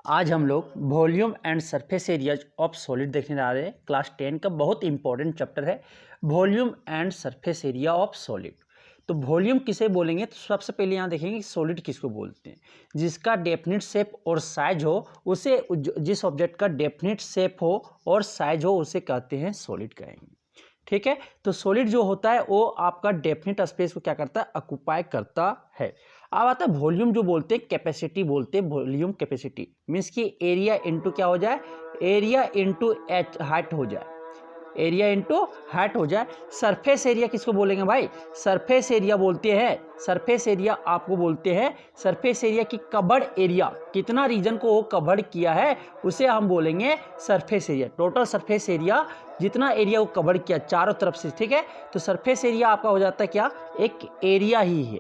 आज हम लोग volume and surface areas of solid देखने जा रहे हैं। क्लास 10 का बहुत इंपॉर्टेंट चैप्टर है volume and surface area of solid. तो वॉल्यूम किसे बोलेंगे, तो सबसे पहले यहाँ देखेंगे कि सॉलिड किसको बोलते हैं। जिसका डेफिनिट शेप और साइज हो उसे, जिस ऑब्जेक्ट का डेफिनिट शेप हो और साइज हो उसे कहते हैं सॉलिड कहेंगे। ठीक है, तो सॉलिड जो होता है वो आपका डेफिनिट स्पेस को क्या करता है, ऑक्यूपाई करता है। अब आता है वॉल्यूम, जो बोलते हैं कैपेसिटी बोलते हैं, वॉल्यूम कैपेसिटी मीन्स कि एरिया इंटू क्या हो जाए, एरिया इंटू एच हाइट हो जाए, एरिया इंटू हाइट हो जाए। सरफेस एरिया किसको बोलेंगे भाई, सरफेस एरिया बोलते हैं, सरफेस एरिया आपको बोलते हैं सरफेस एरिया की कवर्ड एरिया, कितना रीजन को वो कवर्ड किया है उसे हम बोलेंगे surface area. Total surface area, जितना एरिया वो कवर किया चारों तरफ से, ठीक है। तो सरफेस एरिया आपका हो जाता है क्या, एक एरिया ही है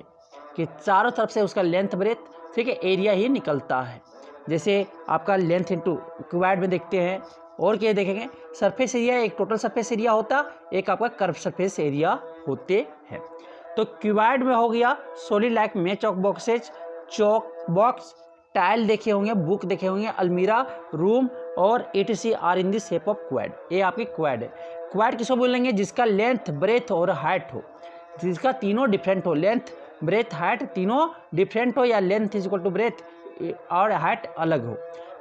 कि चारों तरफ से उसका लेंथ ब्रेथ, ठीक है, एरिया ही निकलता है। जैसे आपका लेंथ इंटू क्यूबाइड में देखते हैं, और क्या देखेंगे, सरफेस एरिया एक टोटल सरफेस एरिया होता, एक आपका कर्व सरफेस एरिया होते हैं। तो क्यूबाइड में हो गया सॉलिड लाइक में chalk boxes, chalk box, tile देखे होंगे, बुक देखे होंगे, अलमीरा, रूम और etc are in the shape of quad. ये आपकी क्वाड है। क्वाड किसको बोलेंगे, जिसका लेंथ ब्रेथ और हाइट हो, जिसका तीनों डिफरेंट हो, लेंथ ब्रेथ हाइट तीनों डिफरेंट हो, या length is equal to breadth और हाइट अलग हो,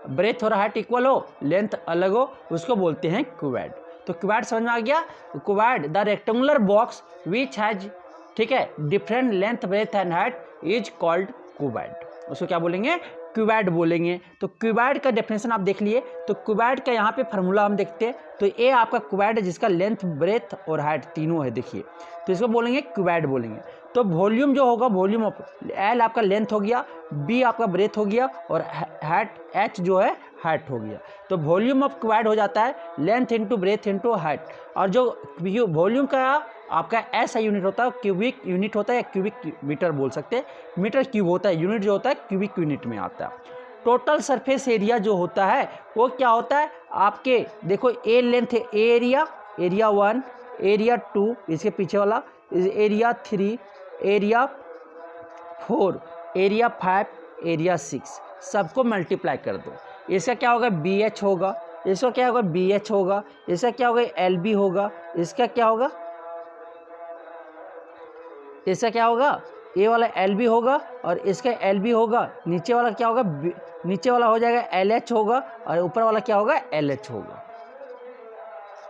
ब्रेथ और हाइट इक्वल हो, लेंथ अलग हो, उसको बोलते हैं क्यूबाइड। तो क्यूबाइड समझ में आ गया। Cuboid the rectangular box which has, ठीक है, different length breadth and height is called cuboid. उसको क्या बोलेंगे, क्यूबाइड बोलेंगे। तो क्यूबाइड का डेफिनेशन आप देख लिए। तो क्यूबाइड का यहाँ पे फार्मूला हम देखते हैं। तो ये आपका क्यूबाइड है जिसका लेंथ ब्रेथ और हाइट तीनों है, देखिए, तो इसको बोलेंगे क्यूबाइड बोलेंगे। तो वॉल्यूम जो होगा, वॉल्यूम ऑफ एल आपका लेंथ हो गया, बी आपका ब्रेथ हो गया, और हाइट एच जो है हाइट हो गया। तो वॉल्यूम ऑफ क्यूबाइड हो जाता है length into breath into height. और जो वॉल्यूम का आपका ऐसा यूनिट होता है, क्यूबिक यूनिट होता है, या क्यूबिक मीटर बोल सकते हैं, मीटर क्यूब होता है, यूनिट जो होता है क्यूबिक यूनिट में आता है। टोटल सरफेस एरिया जो होता है वो क्या होता है आपके, देखो ए लेंथ है, एरिया, एरिया 1, एरिया 2, इसके पीछे वाला एरिया 3, एरिया 4, एरिया 5, एरिया 6, सबको मल्टीप्लाई कर दो। इसका क्या होगा, बी एच होगा, इसका क्या होगा, बी एच होगा, इसका क्या होगा, एल बी होगा, इसका क्या होगा, इसका क्या होगा, ए वाला एल बी होगा, और इसका एल बी होगा, नीचे वाला क्या होगा, नीचे वाला हो जाएगा एल एच होगा, और ऊपर वाला क्या होगा, एल एच होगा,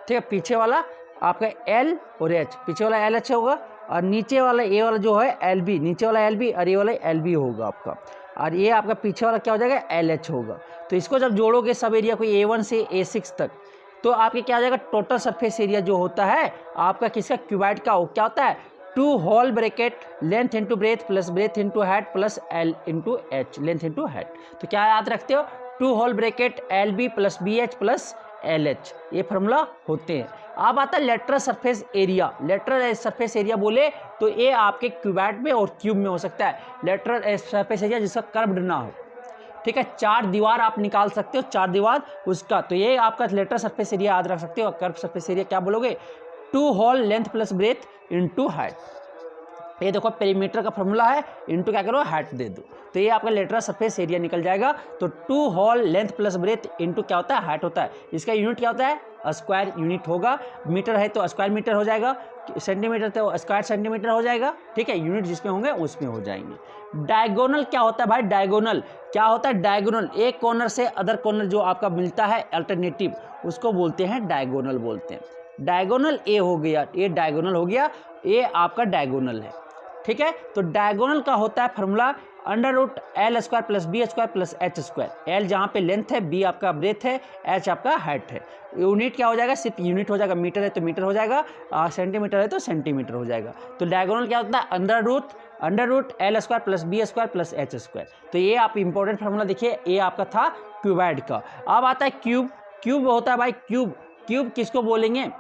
ठीक है। पीछे वाला आपका एल और एच, पीछे वाला एल एच होगा, और नीचे वाला ए वाला जो है एल बी, नीचे वाला एल बी और ये वाला एल बी होगा आपका, और ये आपका पीछे वाला क्या हो जाएगा, एल एच होगा। तो इसको जब जोड़ोगे सब एरिया को A1 से A6 तक, तो आपके क्या आ जाएगा, टोटल सरफेस एरिया जो होता है आपका किसका, क्यूबाइड का, वो क्या होता है, 2 whole bracket length into breadth plus breadth into height plus L into H, length into height. तो क्या याद रखते हो, 2 whole bracket L B plus B H plus L H, ये फार्मूला होते हैं। अब आता है lateral surface area. Lateral surface area बोले तो ये आपके क्यूबाइड में और क्यूब में हो सकता है। लेटरल सरफेस एरिया जिसका कर्व्ड ना हो, ठीक है, 4 दीवार आप निकाल सकते हो, 4 दीवार उसका, तो ये आपका लेटरल सरफेस एरिया याद रख सकते हो। कर्व सरफेस एरिया क्या बोलोगे, 2 whole length plus breadth into height. ये देखो पेरीमीटर का फॉर्मूला है, इंटू क्या करो, हाइट दे दो, तो ये आपका लेटरल सरफेस एरिया निकल जाएगा। तो 2 whole length plus breadth into क्या होता है, हाइट होता है। इसका यूनिट क्या होता है, स्क्वायर यूनिट होगा, मीटर है तो स्क्वायर मीटर हो जाएगा, सेंटीमीटर तो स्क्वायर सेंटीमीटर हो जाएगा, ठीक है, यूनिट जिसमें होंगे उसमें हो जाएंगे। डायगोनल क्या होता है भाई, डायगोनल क्या होता है, डायगोनल एक कॉर्नर से अदर कॉर्नर जो आपका मिलता है अल्टरनेटिव, उसको बोलते हैं डायगोनल बोलते हैं। डायगोनल ए हो गया, ये डायगोनल हो गया, ये आपका डायगोनल है, ठीक है। तो डायगोनल का होता है formula under root L square plus B square plus H square. L जहाँ पे लेंथ है, बी आपका ब्रेथ है, एच आपका हाइट है। यूनिट क्या हो जाएगा, सिर्फ यूनिट हो जाएगा, मीटर है तो मीटर हो जाएगा, सेंटीमीटर है तो सेंटीमीटर हो जाएगा। तो डायगोनल क्या होता है, under root L square plus B square plus H square. तो ये आप इंपॉर्टेंट फार्मूला देखिए, ये आपका था क्यूबाइड का। अब आता है क्यूब। क्यूब होता है भाई क्यूब, क्यूब किसको बोलेंगे,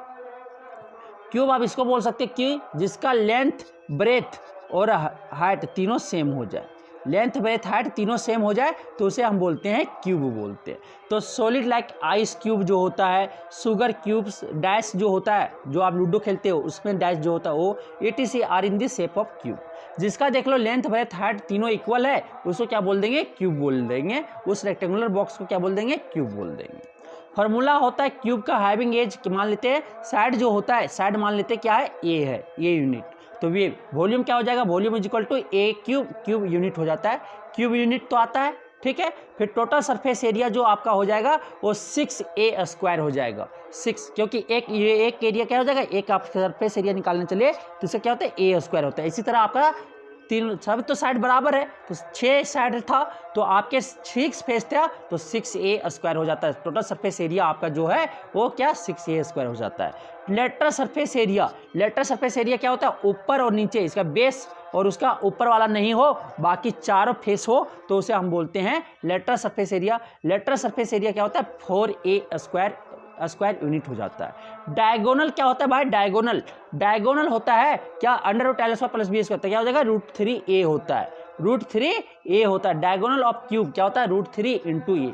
क्यूब आप इसको बोल सकते हैं कि जिसका लेंथ ब्रेथ और हाइट तीनों सेम हो जाए, लेंथ ब्रेथ हाइट तीनों सेम हो जाए तो उसे हम बोलते हैं क्यूब बोलते हैं। तो सॉलिड लाइक आइस क्यूब जो होता है, शुगर क्यूब्स, डैश जो होता है, जो आप लूडो खेलते हो उसमें डैश जो होता है वो etc are in the shape of cube. जिसका देख लो लेंथ ब्रेथ हाइट तीनों इक्वल है उसको क्या बोल देंगे, क्यूब बोल देंगे। उस रेक्टेंगुलर बॉक्स को क्या बोल देंगे, क्यूब बोल देंगे। फॉर्मूला होता है क्यूब का हैविंग एज मान लेते हैं, साइड जो होता है, साइड मान लेते हैं क्या है, ए है, ए यूनिट। तो ये वॉल्यूम क्या हो जाएगा, volume is equal to A cube, cube unit हो जाता है, क्यूब यूनिट तो आता है, ठीक है। फिर टोटल सरफेस एरिया जो आपका हो जाएगा वो 6a² हो जाएगा, 6, क्योंकि एक एरिया क्या हो जाएगा, एक आप सरफेस एरिया निकालने चलिए तो इससे क्या होता है, a² होता है। इसी तरह आपका तीन सब तो साइड बराबर है तो 6 साइड था तो आपके 6 फेस था तो 6a² हो जाता है। टोटल सरफेस एरिया आपका जो है वो क्या 6a² हो जाता है। Lateral surface area, lateral surface area क्या होता है, ऊपर और नीचे, इसका बेस और उसका ऊपर वाला नहीं हो, बाकी चारों फेस हो तो उसे हम बोलते हैं lateral surface area. Lateral surface area क्या होता है, 4a² यूनिट हो जाता है। डायगोनल क्या होता है भाई, डायगोनल, डायगोनल होता है क्या, √l² + b² क्या हो जाएगा, √3a होता है, √3a होता है। डायगोनल ऑफ क्यूब क्या होता है, √3 × a,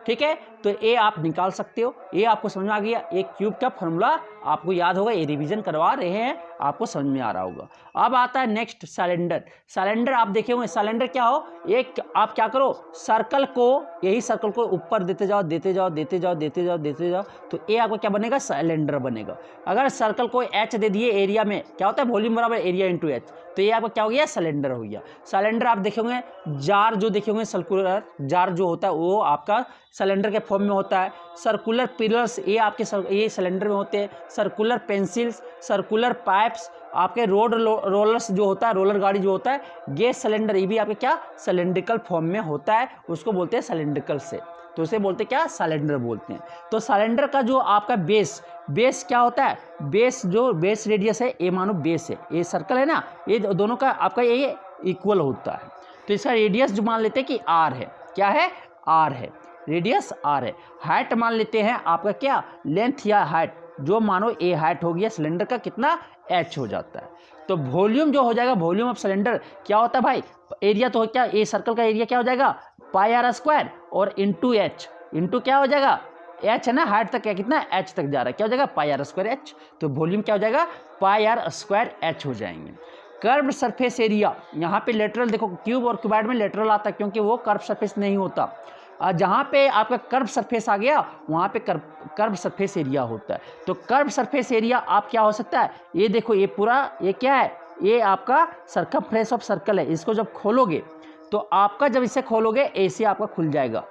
ठीक है। तो ए आप निकाल सकते हो, ये आपको समझ में आ गया। एक क्यूब का फॉर्मूला आपको याद होगा, ये रिवीजन करवा रहे हैं, आपको समझ में आ रहा होगा। अब आता है नेक्स्ट सिलेंडर। सिलेंडर आप देखे होंगे, सिलेंडर क्या हो, एक आप क्या करो, सर्कल को, यही सर्कल को ऊपर देते जाओ देते जाओ देते जाओ देते जाओ देते जाओ तो ये आपको क्या बनेगा, सिलेंडर बनेगा। अगर सर्कल को एच दे दिए एरिया में, क्या होता है, वॉल्यूम बराबर एरिया × एच, तो ये आपका क्या हो गया, सिलेंडर हो गया। सिलेंडर आप देखे होंगे, जार जो देखे होंगे, सर्कुलर जार जो होता है वो आपका सिलेंडर के फॉर्म में होता है। सर्कुलर पिलर्स ये आपके ये सिलेंडर में होते हैं। सर्कुलर पेंसिल्स, सर्कुलर पाइप्स, आपके रोलर्स जो होता है, रोलर गाड़ी जो होता है, गैस सिलेंडर, ये भी आपके क्या सिलेंड्रिकल फॉर्म में होता है, उसको बोलते हैं सिलेंड्रिकल से, तो उसे बोलते हैं क्या, सिलेंडर बोलते हैं। तो सिलेंडर का जो आपका बेस, बेस क्या होता है, बेस जो बेस रेडियस है, ये मानो बेस है, ये सर्कल है ना, ये दोनों का आपका ये इक्वल होता है। तो इसका रेडियस जो मान लेते हैं कि r है, क्या है, r है, रेडियस r है। हाइट मान लेते हैं आपका क्या, लेंथ या हाइट, जो मानो a हाइट हो गया सिलेंडर का, कितना, h हो जाता है। तो वॉल्यूम जो हो जाएगा, वॉल्यूम ऑफ सिलेंडर क्या होता है भाई, एरिया तो क्या, ए सर्कल का एरिया क्या हो जाएगा, πr² और इंटू एच, इंटू क्या हो जाएगा, h है ना, हाइट तक क्या, कितना h तक जा रहा है, क्या हो जाएगा, πr² h। तो वॉल्यूम क्या हो जाएगा, πr² h हो जाएंगे। कर्व सरफेस एरिया, यहाँ पे लेटरल देखो, क्यूब और क्यूबाइड में लेटरल आता है क्योंकि वो कर्व सरफेस नहीं होता। जहाँ पे आपका कर्व सरफेस आ गया वहाँ पे कर्व सरफेस एरिया होता है। तो कर्व सरफेस एरिया आप क्या हो सकता है, ये देखो, ये पूरा, ये क्या है, ये आपका सर्कमफ्रेंस ऑफ सर्कल है। इसको जब खोलोगे तो आपका, जब इसे खोलोगे ऐसे आपका खुल जाएगा,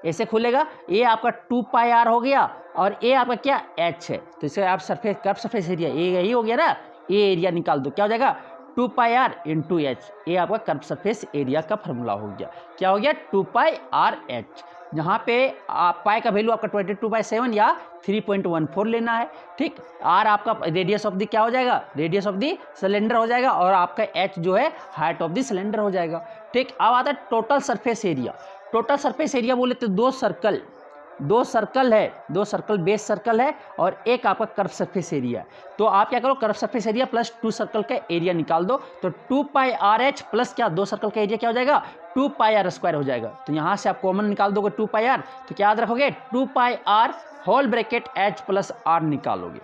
ऐसे खुलेगा, ये आपका 2πr हो गया और ये आपका क्या, h है। तो इसे आप सरफेस, कर्व सरफेस एरिया, ये यही हो गया ना, ये एरिया निकाल दो, क्या हो जाएगा, 2πr × h, ये आपका कर्व सरफेस एरिया का फॉर्मूला हो गया। क्या हो गया, 2πrh। जहाँ पे पाई का वैल्यू आपका 22/7 या 3.14 लेना है, ठीक। r आपका रेडियस ऑफ द क्या हो जाएगा, रेडियस ऑफ द सिलेंडर हो जाएगा, और आपका h जो है हाइट ऑफ द सिलेंडर हो जाएगा, ठीक। अब आता है total surface area. Total surface area बोले तो दो सर्कल है, दो सर्कल, बेस सर्कल है और एक आपका कर्व सरफेस एरिया है। तो आप क्या करो, curve surface area plus 2 circle का एरिया निकाल दो, तो 2πrh प्लस क्या, 2 सर्कल का एरिया क्या हो जाएगा, 2πr² हो जाएगा। तो यहाँ से आप कॉमन निकाल दोगे 2πr, तो क्या याद रखोगे, 2πr whole bracket h + r निकालोगे,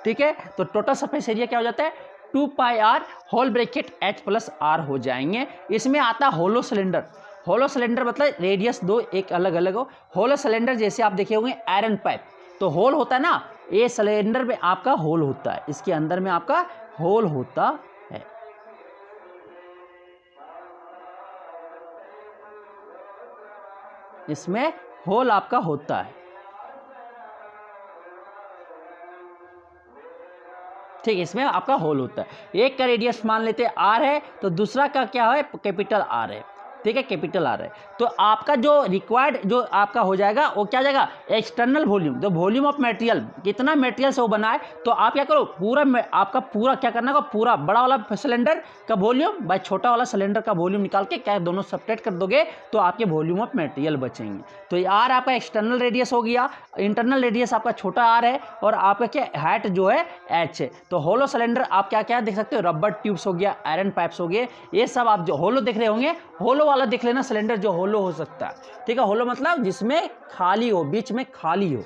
ठीक है। तो टोटल सरफेस एरिया क्या हो जाता है, 2πr whole bracket h + r हो जाएंगे। इसमें आता होलो सिलेंडर। होलो सिलेंडर मतलब रेडियस दो एक अलग अलग हो। होलो सिलेंडर जैसे आप देखे होंगे आयरन पाइप, तो होल होता है ना, ये सिलेंडर में आपका होल होता है, इसके अंदर में आपका होल होता है। इसमें होल आपका होता है, ठीक, इसमें आपका होल होता है। एक का रेडियस मान लेते हैं r है, तो दूसरा का क्या है, कैपिटल R है। ठीक है, कैपिटल आर है। तो आपका जो रिक्वायर्ड जो आपका हो जाएगा वो क्या जाएगा, एक्सटर्नल वॉल्यूम, जो वॉल्यूम ऑफ मटेरियल, कितना मटेरियल से वो बना है। तो आप क्या करो, पूरा आपका पूरा क्या करना होगा, पूरा बड़ा वाला सिलेंडर का वॉल्यूम बाय छोटा वाला सिलेंडर का वॉल्यूम निकाल के क्या दोनों सब्ट्रैक्ट कर दोगे तो आपके वॉल्यूम ऑफ मटेरियल बचेंगे। तो ये आर आपका एक्सटर्नल रेडियस हो गया, इंटरनल रेडियस आपका छोटा आर है, और आपका क्या हाइट जो है एच है। तो होलो सिलेंडर आप क्या क्या देख सकते हो, रबर ट्यूब्स हो गया, आयरन पाइप्स हो गए, ये सब आप जो होलो देख रहे होंगे, होलो वाला देख लेना सिलेंडर जो होलो हो सकता है। ठीक है, होलो मतलब जिसमें खाली हो, बीच में खाली हो।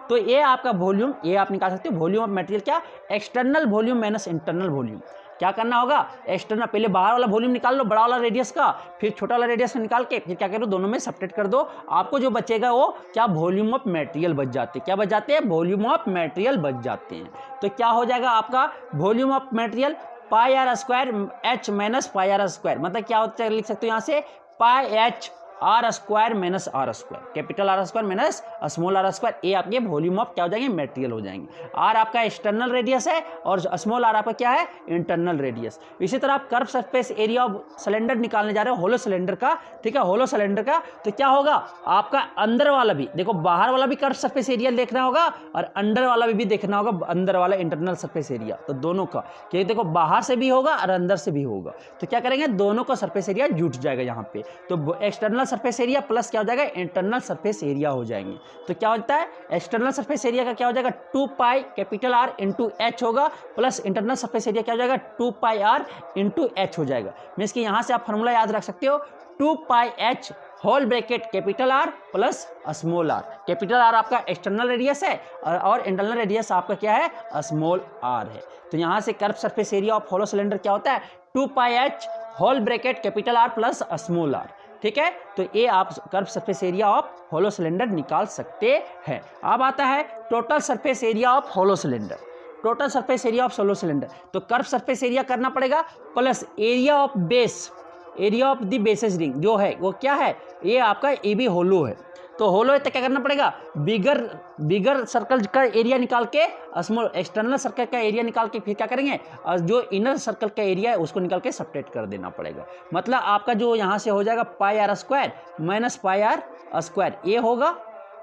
तो ये आपका वॉल्यूम, ये आप निकाल सकते हो वॉल्यूम ऑफ मटेरियल क्या, external volume minus internal volume. क्या करना होगा, एक्सटर्नल पहले बाहर वाला वॉल्यूम निकाल लो बड़ा वाला रेडियस का, फिर छोटा वाला रेडियस का निकाल के फिर क्या करो दोनों में सब्ट्रैक्ट कर दो, आपको जो बचेगा वो क्या वॉल्यूम ऑफ मटेरियल बच जाते हैं। क्या बच जाते हैं, वॉल्यूम ऑफ मटेरियल बच जाते हैं। तो क्या हो जाएगा आपका volume of material pi are square H minus pi are square, मतलब क्या होता है लिख सकते हो यहाँ से pi H R square minus R square, capital are square minus small R square. ये आपके वॉल्यूम ऑफ क्या हो जाएंगे, मटेरियल हो जाएंगे। आर आपका एक्सटर्नल रेडियस है और स्मॉल आर आपका क्या है, इंटरनल रेडियस। इसी तरह आप curve surface area of cylinder निकालने जा रहे हो, होलो सिलेंडर का। ठीक है, होलो सिलेंडर का तो क्या होगा आपका अंदर वाला भी देखो, बाहर वाला भी कर्व सरफेस एरिया देखना होगा और अंदर वाला भी देखना होगा, अंदर वाला इंटरनल सरफेस एरिया। तो दोनों का क्योंकि देखो बाहर से भी होगा और अंदर से भी होगा, तो क्या करेंगे दोनों का सरफेस एरिया जुट जाएगा यहाँ पे। तो एक्सटर्नल सरफेस एरिया प्लस क्या हो जाएगा, इंटरनल सरफेस एरिया हो जाएंगे। तो क्या होता है, एक्सटर्नल सरफेस एरिया का क्या हो जाएगा, 2 pi capital R into h होगा, प्लस इंटरनल सरफेस एरिया क्या हो जाएगा, 2 पाई आर इंटू एच हो जाएगा। मीन्स कि यहाँ से आप फॉर्मूला याद रख सकते हो, 2 pi H whole bracket capital R plus small R. Capital R आपका एक्सटर्नल रेडियस है और इंटरनल रेडियस आपका क्या है, स्मॉल आर है। तो यहाँ से curve surface area of hollow cylinder क्या होता है, 2 pi H whole bracket capital R plus small R. ठीक है, तो ये आप curve surface area of hollow cylinder निकाल सकते हैं। अब आता है total surface area of hollow cylinder. Total surface area of hollow cylinder, तो कर्व सरफेस एरिया करना पड़ेगा plus area of base, area of the basis ring जो है वो क्या है, ये आपका ए बी होलो है। तो होलो है तो क्या करना पड़ेगा, बिगर सर्कल का एरिया निकाल के स्मॉल एक्सटर्नल सर्कल का एरिया निकाल के फिर क्या करेंगे, जो इनर सर्कल का एरिया है उसको निकाल के सब्ट्रैक्ट कर देना पड़ेगा। मतलब आपका जो यहाँ से हो जाएगा pi are square minus pi are square ये होगा।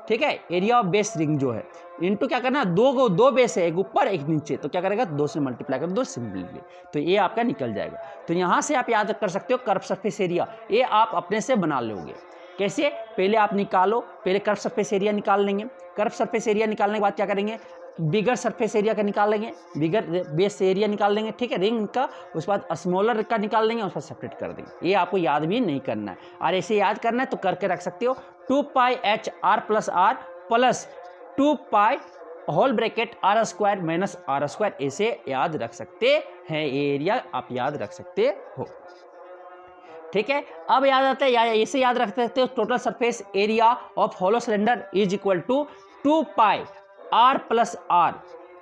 ठीक है, एरिया ऑफ बेस रिंग जो है इनटू क्या करना, दो बेस है, एक ऊपर एक नीचे, तो क्या करेगा 2 से मल्टीप्लाई कर दो सिंपली, तो ये आपका निकल जाएगा। तो यहाँ से आप याद कर सकते हो कर्व सरफेस एरिया, ये आप अपने से बना लोगे। कैसे, पहले आप निकालो, पहले कर्व सरफेस एरिया निकाल लेंगे। कर्व सरफेस एरिया निकालने के बाद क्या करेंगे, बिगर सरफेस एरिया का निकाल लेंगे, बिगर बेस एरिया निकाल लेंगे। ठीक है, रिंग का, उसके बाद स्मॉलर का निकाल लेंगे, उसका सेपरेट कर देंगे। ये आपको याद भी नहीं करना है, और ऐसे याद करना है तो करके रख सकते हो, 2 pi H R plus R plus 2 pi whole bracket R square minus R square, ऐसे याद रख सकते हैं। ये एरिया आप याद रख सकते हो। ठीक है, अब याद आता है या ऐसे याद रख सकते हो, total surface area of hollow cylinder is equal to 2 pi R plus R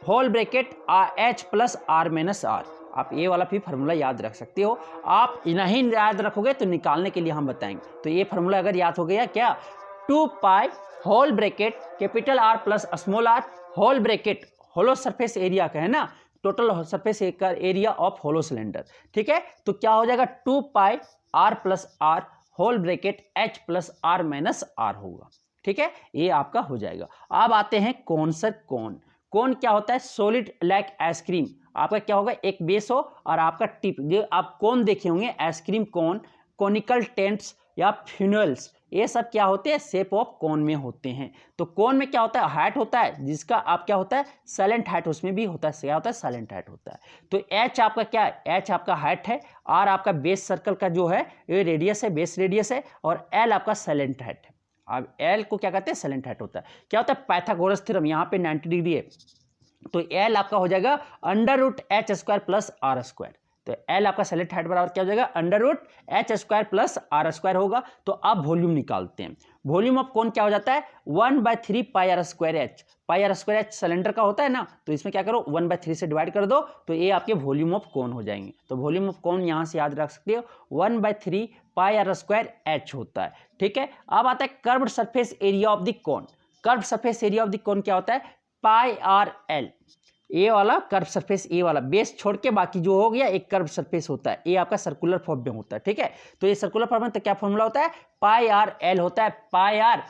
whole bracket H plus are minus R. आप ये वाला भी फार्मूला याद रख सकते हो। आप नहीं याद रखोगे तो निकालने के लिए हम बताएंगे। तो ये फार्मूला अगर याद हो गया क्या, 2 pi whole bracket capital R plus small R whole bracket hollow surface area का है ना, total surface area of hollow cylinder. ठीक है, तो क्या हो जाएगा 2 pi R plus R whole bracket H plus are minus R होगा। ठीक है, ये आपका हो जाएगा। अब आते हैं कौन सर, कौन क्या होता है, सॉलिड लाइक आइसक्रीम। आपका क्या होगा, एक बेस हो और आपका टिप, जो आप कौन देखे होंगे आइसक्रीम कोन, कोनिकल टेंट्स या फ्यूनल्स, ये सब क्या होते हैं, शेप ऑफ कोन में होते हैं। तो कोन में क्या होता है, हाइट होता है जिसका आप क्या होता है, साइलेंट हाइट उसमें भी होता है, क्या होता है, साइलेंट हाइट होता है। तो एच आपका क्या है, एच आपका हाइट है, आर आपका बेस सर्कल का जो है ये रेडियस है, बेस रेडियस है, और एल आपका साइलेंट हाइट है। अब एल को क्या कहते हैं, साइलेंट हाइट होता है। क्या होता है, पाइथागोरस थ्योरम, यहाँ पे 90 डिग्री है, तो एल आपका हो जाएगा under root H square plus R square. तो एल आपका साइलेंट हाइट बराबर क्या हो जाएगा, under root H square plus R square होगा। तो आप वॉल्यूम निकालते हैं, वॉल्यूम ऑफ कोन क्या हो जाता है, 1/3 pi are square H. Pi are square H cylinder का होता है ना, तो इसमें क्या करो 1/3 से डिवाइड कर दो, तो ये आपके वॉल्यूम ऑफ कोन हो जाएंगे। तो वॉल्यूम ऑफ कोन यहाँ से याद रख सकते हो, 1/3 पाई आर स्क्वायर एच होता है। ठीक है, अब आता है curved surface area of the cone. Curved surface area of the कोन क्या होता है, पाई आर एल। ए वाला कर्व सरफेस, ए वाला बेस छोड़ के बाकी जो हो गया एक कर्व सरफेस होता है, ये आपका सर्कुलर फॉर्म में होता है, ठीक है। तो ये सर्कुलर फॉर्म में तो क्या फॉर्मूला होता है, पाई आर एल होता है। पाई आर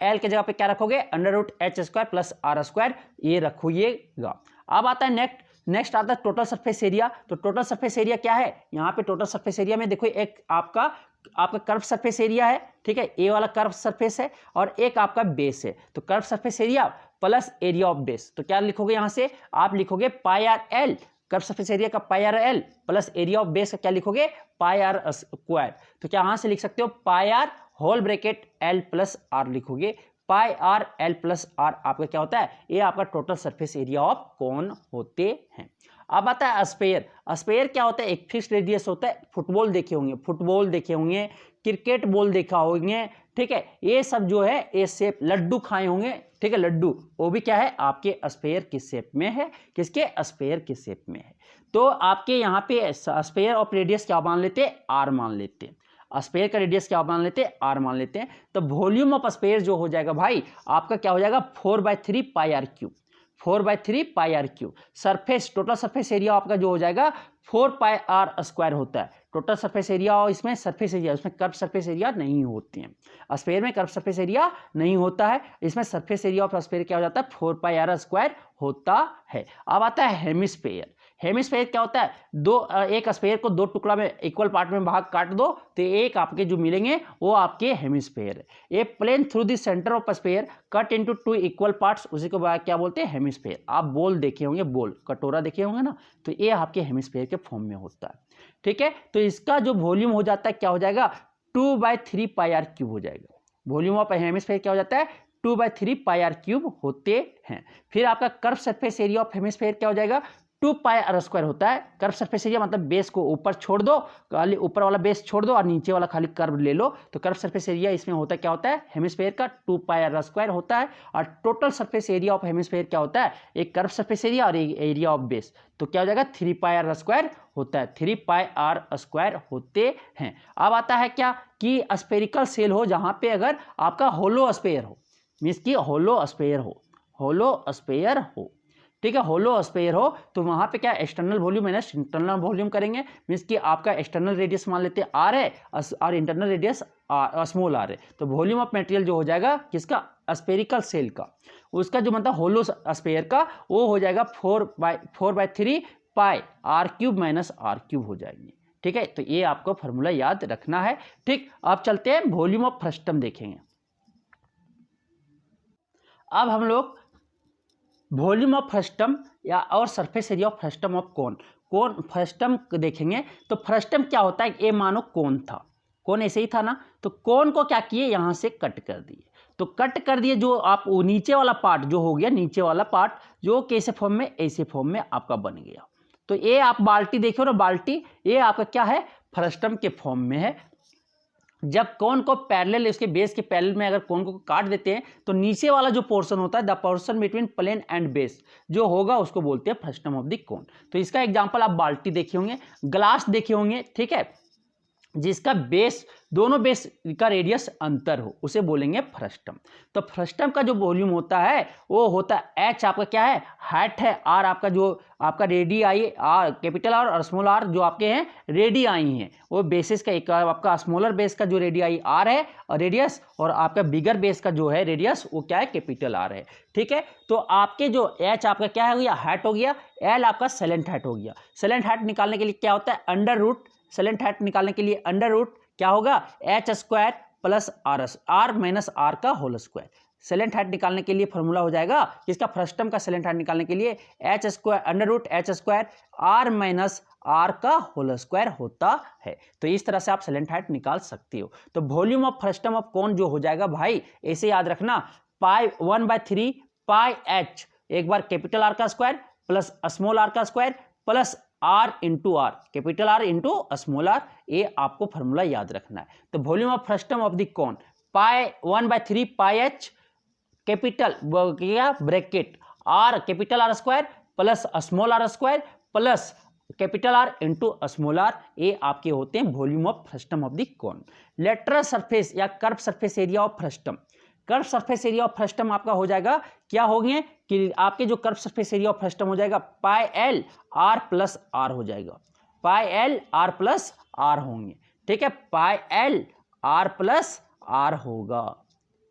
एल के जगह पे क्या रखोगे, under root H square plus R square, ये रखोइएगा। अब आता है नेक्स्ट आता है टोटल सरफेस एरिया। तो टोटल सरफेस एरिया क्या है, यहाँ पे टोटल सरफेस एरिया में देखो एक आपका कर्व सरफेस एरिया है, ठीक है, ए वाला कर्व सरफेस है और एक आपका बेस है। तो curve surface area plus area of base, तो क्या लिखोगे यहाँ से, आप लिखोगे pi R L, curve surface area का pi R L plus area of base का क्या लिखोगे, पाई आर स्क्वायर। तो क्या यहाँ से लिख सकते हो pi R whole bracket L plus R लिखोगे, pi R L plus R आपका क्या होता है, ये आपका total surface area of cone होते हैं। अब आता है स्फीयर। स्फीयर क्या होता है, एक फिक्स रेडियस होता है। फुटबॉल देखे होंगे, क्रिकेट बॉल देखा होंगे, ठीक है, ये सब जो है ये शेप, लड्डू खाए होंगे, ठीक है, लड्डू, वो भी क्या है आपके स्फीयर की शेप में है, किसके, स्फीयर की शेप में है। तो आपके यहाँ पे स्फीयर ऑफ रेडियस क्या मान लेते हैं, आर मान लेते हैं। स्फीयर का रेडियस क्या मान लेते हैं, आर मान लेते हैं। तो वॉल्यूम ऑफ स्फीयर जो हो जाएगा भाई आपका क्या हो जाएगा, 4/3 pi R cube, 4/3 pi R cube. Surface, total surface area आपका जो हो जाएगा 4 पाई आर स्क्वायर होता है टोटल सरफेस एरिया, और इसमें सरफेस एरिया, उसमें कर्व सरफेस एरिया नहीं होती हैं। स्फीयर में कर्व सरफेस एरिया नहीं होता है, इसमें सरफेस एरिया ऑफ स्फीयर क्या हो जाता है, 4 पाई आर स्क्वायर होता है। अब आता है हेमिस्फीयर। हेमिस्फीयर क्या होता है, एक स्फीयर को दो टुकड़ा में इक्वल पार्ट में भाग काट दो तो एक आपके जो मिलेंगे वो आपके हेमिस्फीयर है। A plane through the centre of sphere cut into 2 equal parts, उसी को क्या बोलते हैं, हेमिस्फीयर। आप बॉल देखे होंगे, बॉल कटोरा देखे होंगे ना, तो ये आपके हेमिस्फीयर के फॉर्म में होता है, ठीक है। तो इसका जो वॉल्यूम हो जाता है क्या हो जाएगा, 2/3 पाई आर क्यूब हो जाएगा। वॉल्यूम ऑफ हेमिस्फीयर क्या हो जाता है, 2/3 पाई आर क्यूब होते हैं। फिर आपका curve surface area of hemisphere क्या हो जाएगा, 2 पाई आर स्क्वायर होता है। कर्व सरफेस एरिया मतलब बेस को ऊपर छोड़ दो, खाली ऊपर वाला बेस छोड़ दो और नीचे वाला खाली कर्व ले लो, तो कर्व सरफेस एरिया इसमें होता है क्या होता है, हेमिस्फीयर का 2 पाई आर स्क्वायर होता है। और total surface area of hemisphere क्या होता है, एक कर्व सरफेस एरिया और एक एरिया ऑफ बेस, तो क्या हो जाएगा 3 पाई आर स्क्वायर होता है, 3 पाई आर स्क्वायर होते हैं। अब आता है क्या कि स्फेरिकल सेल हो, जहां पे अगर आपका होलो स्फीयर हो, मीन्स की होलो स्फीयर हो, ठीक है, होलो स्फीयर हो, तो वहां पे क्या external volume minus internal volume करेंगे। मीन्स कि आपका एक्सटर्नल रेडियस मान लेते हैं आर है और इंटरनल रेडियस स्मॉल आर है, तो वॉल्यूम ऑफ मटेरियल जो हो जाएगा किसका, स्फेरिकल सेल का, उसका जो मतलब होलो स्फीयर का, वो हो जाएगा 4/3 pi R cube minus R cube हो जाएंगे, ठीक है। तो ये आपको फॉर्मूला याद रखना है, ठीक। अब चलते हैं वॉल्यूम ऑफ फ्रस्टम देखेंगे। अब हम लोग वॉल्यूम ऑफ फ्रस्टम या और surface area of frustum of cone frustum देखेंगे। तो फ्रस्टम क्या होता है, ये मानो कोन था, कोन ऐसे ही था ना, तो कोन को क्या किए, यहाँ से कट कर दिए। तो कट कर दिए, जो आप नीचे वाला पार्ट जो हो गया, नीचे वाला पार्ट जो कैसे फॉर्म में, ऐसे फॉर्म में आपका बन गया। तो ये आप बाल्टी देखो ना, बाल्टी ये आपका क्या है, फ्रस्टम के फॉर्म में है। जब कोन को पैरेलल, उसके बेस के पैरेलल में अगर कोन को काट देते हैं तो नीचे वाला जो पोर्शन होता है, the portion between plane and base जो होगा उसको बोलते हैं फ्रस्टम ऑफ द कोन। तो इसका एग्जांपल आप बाल्टी देखे होंगे, ग्लास देखे होंगे, ठीक है, जिसका बेस, दोनों बेस का रेडियस अंतर हो, उसे बोलेंगे फ्रस्टम। तो फ्रस्टम का जो वॉल्यूम होता है वो होता है एच, आपका क्या है, हाइट है, आर आपका जो आपका रेडियाई, आर कैपिटल आर और स्मॉल आर जो आपके हैं रेडियाई हैं, वो बेसिस का एक आपका स्मॉलर बेस का जो रेडियाई आर है और रेडियस, और आपका बिगर बेस का जो है रेडियस वो क्या है, कैपिटल आर है, ठीक है। तो आपके जो एच आपका क्या हो गया, हाइट हो गया, एल आपका सेलेंट हाइट हो गया। सेलेंट हाइट निकालने के लिए क्या होता है, अंडर रूट, सेलेंट हाइट निकालने के लिए अंडर रूट क्या होगा, H square plus are minus are का होल स्क्वायर। सेलेंट हाइट निकालने के लिए फॉर्मूला हो जाएगा किसका, फ्रस्टम का सेलेंट हाइट निकालने के लिए H square under root H square R minus are का होल स्क्वायर होता है। तो इस तरह से आप सेलेंट हाइट निकाल सकते हो। तो volume of frustum of cone जो हो जाएगा भाई, ऐसे याद रखना, पाई 1/3 पाई एच, एक बार कैपिटल आर का स्क्वायर प्लस स्मॉल आर का square plus R into R, capital R into small R, ये आपको फॉर्मूला याद रखना है। तो volume of frustum of the cone pi 1/3 pi H capital bracket R capital are square plus small R square plus capital R into small R, ये आपके होते हैं volume of frustum of the cone. Lateral surface या curve surface area of frustum, curve surface area of frustum आपका हो जाएगा, क्या हो गए कि आपके जो curve surface area of frustum हो जाएगा pi L R plus R हो जाएगा, pi L R plus R होंगे, ठीक है, pi L R plus R होगा,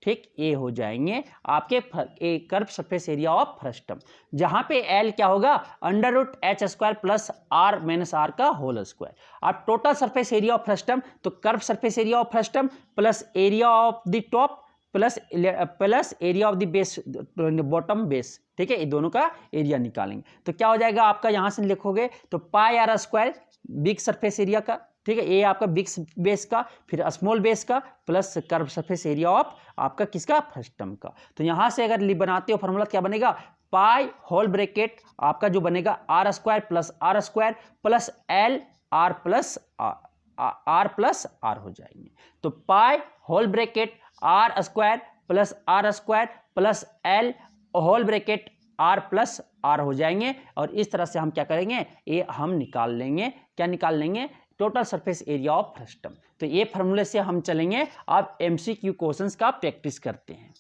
ठीक, ये हो जाएंगे आपके curve surface area of frustum, जहां पे एल क्या होगा under root H square plus are minus are का होल स्क्वायर। अब total surface area of frustum, तो curve surface area of frustum plus area of the top plus area of the base bottom base, ठीक है, ये दोनों का area निकालेंगे तो क्या हो जाएगा आपका, यहां से लिखोगे तो pi are square big surface area का, ठीक है, ये आपका बिग बेस का, फिर स्मॉल बेस का plus curve surface area of आपका किसका फ्रस्टम का। तो यहां से अगर बनाते हो फॉर्मूला क्या बनेगा, पाई होल ब्रैकेट आपका जो बनेगा R square plus L R plus R हो जाएंगे। तो pi whole bracket R square plus L whole bracket R plus R हो जाएंगे, और इस तरह से हम क्या करेंगे, ये हम निकाल लेंगे, क्या निकाल लेंगे, total surface area of frustum. तो ये फॉर्मूले से हम चलेंगे। अब एमसीक्यू क्वेश्चंस का प्रैक्टिस करते हैं।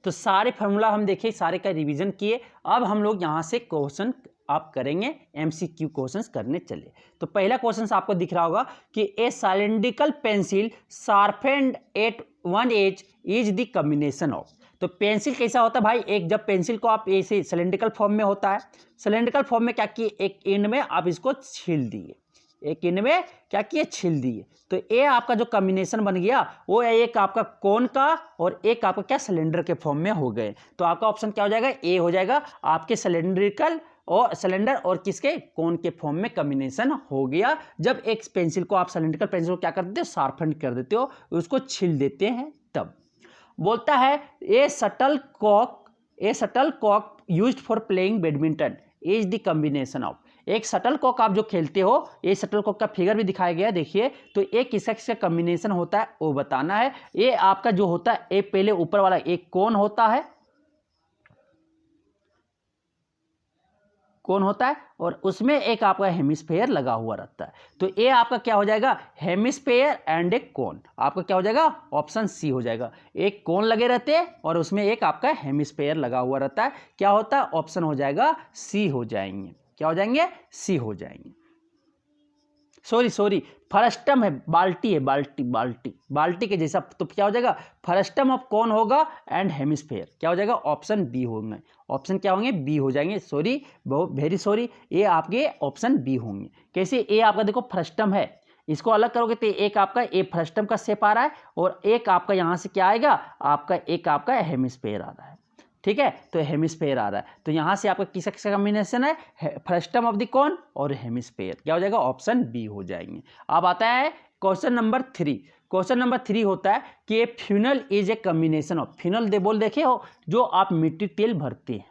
तो सारे फार्मूला हम देखे, सारे का रिवीजन किए, अब हम लोग यहाँ से क्वेश्चन आप करेंगे, एमसीक्यू क्वेश्चंस करने चले। तो पहला क्वेश्चन आपको दिख रहा होगा कि a cylindrical pencil sharpened at one edge is the combination of. तो पेंसिल कैसा होता है भाई, एक जब पेंसिल को आप ऐसे सिलेंड्रिकल फॉर्म में होता है, सिलेंड्रिकल फॉर्म में क्या किए, एक एंड में आप इसको छील दिए, एक एंड में क्या किए, छील दिए, तो ये आपका जो कॉम्बिनेशन बन गया वो एक आपका कोन का और एक आपका क्या सिलेंडर के फॉर्म में हो गए। तो आपका ऑप्शन क्या हो जाएगा, ए हो जाएगा, आपके सिलेंड्रिकल और सिलेंडर और किसके कोन के फॉर्म में कॉम्बिनेशन हो गया। जब एक पेंसिल को आप सिलेंड्रिकल पेंसिल को क्या कर देते हो, शार्पन कर देते हो, उसको छील देते हैं। तब बोलता है a shuttlecock used for playing badminton is the combination of. एक शटल कॉक आप जो खेलते हो, ये शटल कॉक का फिगर भी दिखाया गया है, देखिए, तो एक किसका कॉम्बिनेशन होता है वो बताना है। ये आपका जो होता है, ये पहले ऊपर वाला एक कोन होता है, कोन होता है, और उसमें एक आपका हेमिस्फेयर लगा हुआ रहता है। तो ये आपका क्या हो जाएगा, हेमिस्फेयर एंड एक कोन, आपका क्या हो जाएगा, ऑप्शन सी हो जाएगा। एक कोन लगे रहते हैं और उसमें एक आपका हेमिस्फेयर लगा हुआ रहता है, क्या होता है, ऑप्शन हो जाएगा सी हो जाएंगे, क्या हो जाएंगे, सी हो जाएंगे। सॉरी फ्रस्टम है, बाल्टी है, बाल्टी के जैसा, तो क्या हो जाएगा, फ्रस्टम ऑफ कौन होगा एंड हेमिस्फेयर, क्या हो जाएगा, ऑप्शन बी होंगे, ऑप्शन क्या होंगे, बी हो जाएंगे। सॉरी, बहुत वेरी सॉरी, ये आपके ऑप्शन बी होंगे। कैसे, ये आपका देखो फ्रस्टम है, इसको अलग करोगे तो एक आपका ए फ्रस्टम का शेप आ रहा है और एक आपका यहाँ से क्या आएगा, आपका एक आपका हेमिस्फेयर आ रहा है, ठीक है, तो हेमिस्फेयर आ रहा है। तो यहाँ से आपका किसका किसका कॉम्बिनेशन है, फ्रस्टम ऑफ द कोन और हेमिस्फेयर, क्या हो जाएगा, ऑप्शन बी हो जाएंगे। अब आता है क्वेश्चन नंबर 3। क्वेश्चन नंबर 3 होता है कि a funnel is a combination of, funnel देखे हो जो आप मिट्टी तेल भरते हैं,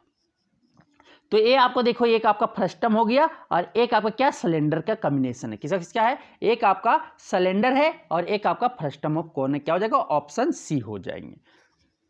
तो ये आपको देखो, एक आपका फ्रस्टम हो गया और एक आपका क्या सिलेंडर का कॉम्बिनेशन है, किसका किसका है, एक आपका सिलेंडर है और एक आपका फ्रस्टम ऑफ कोन है, क्या हो जाएगा, ऑप्शन सी हो जाएंगे।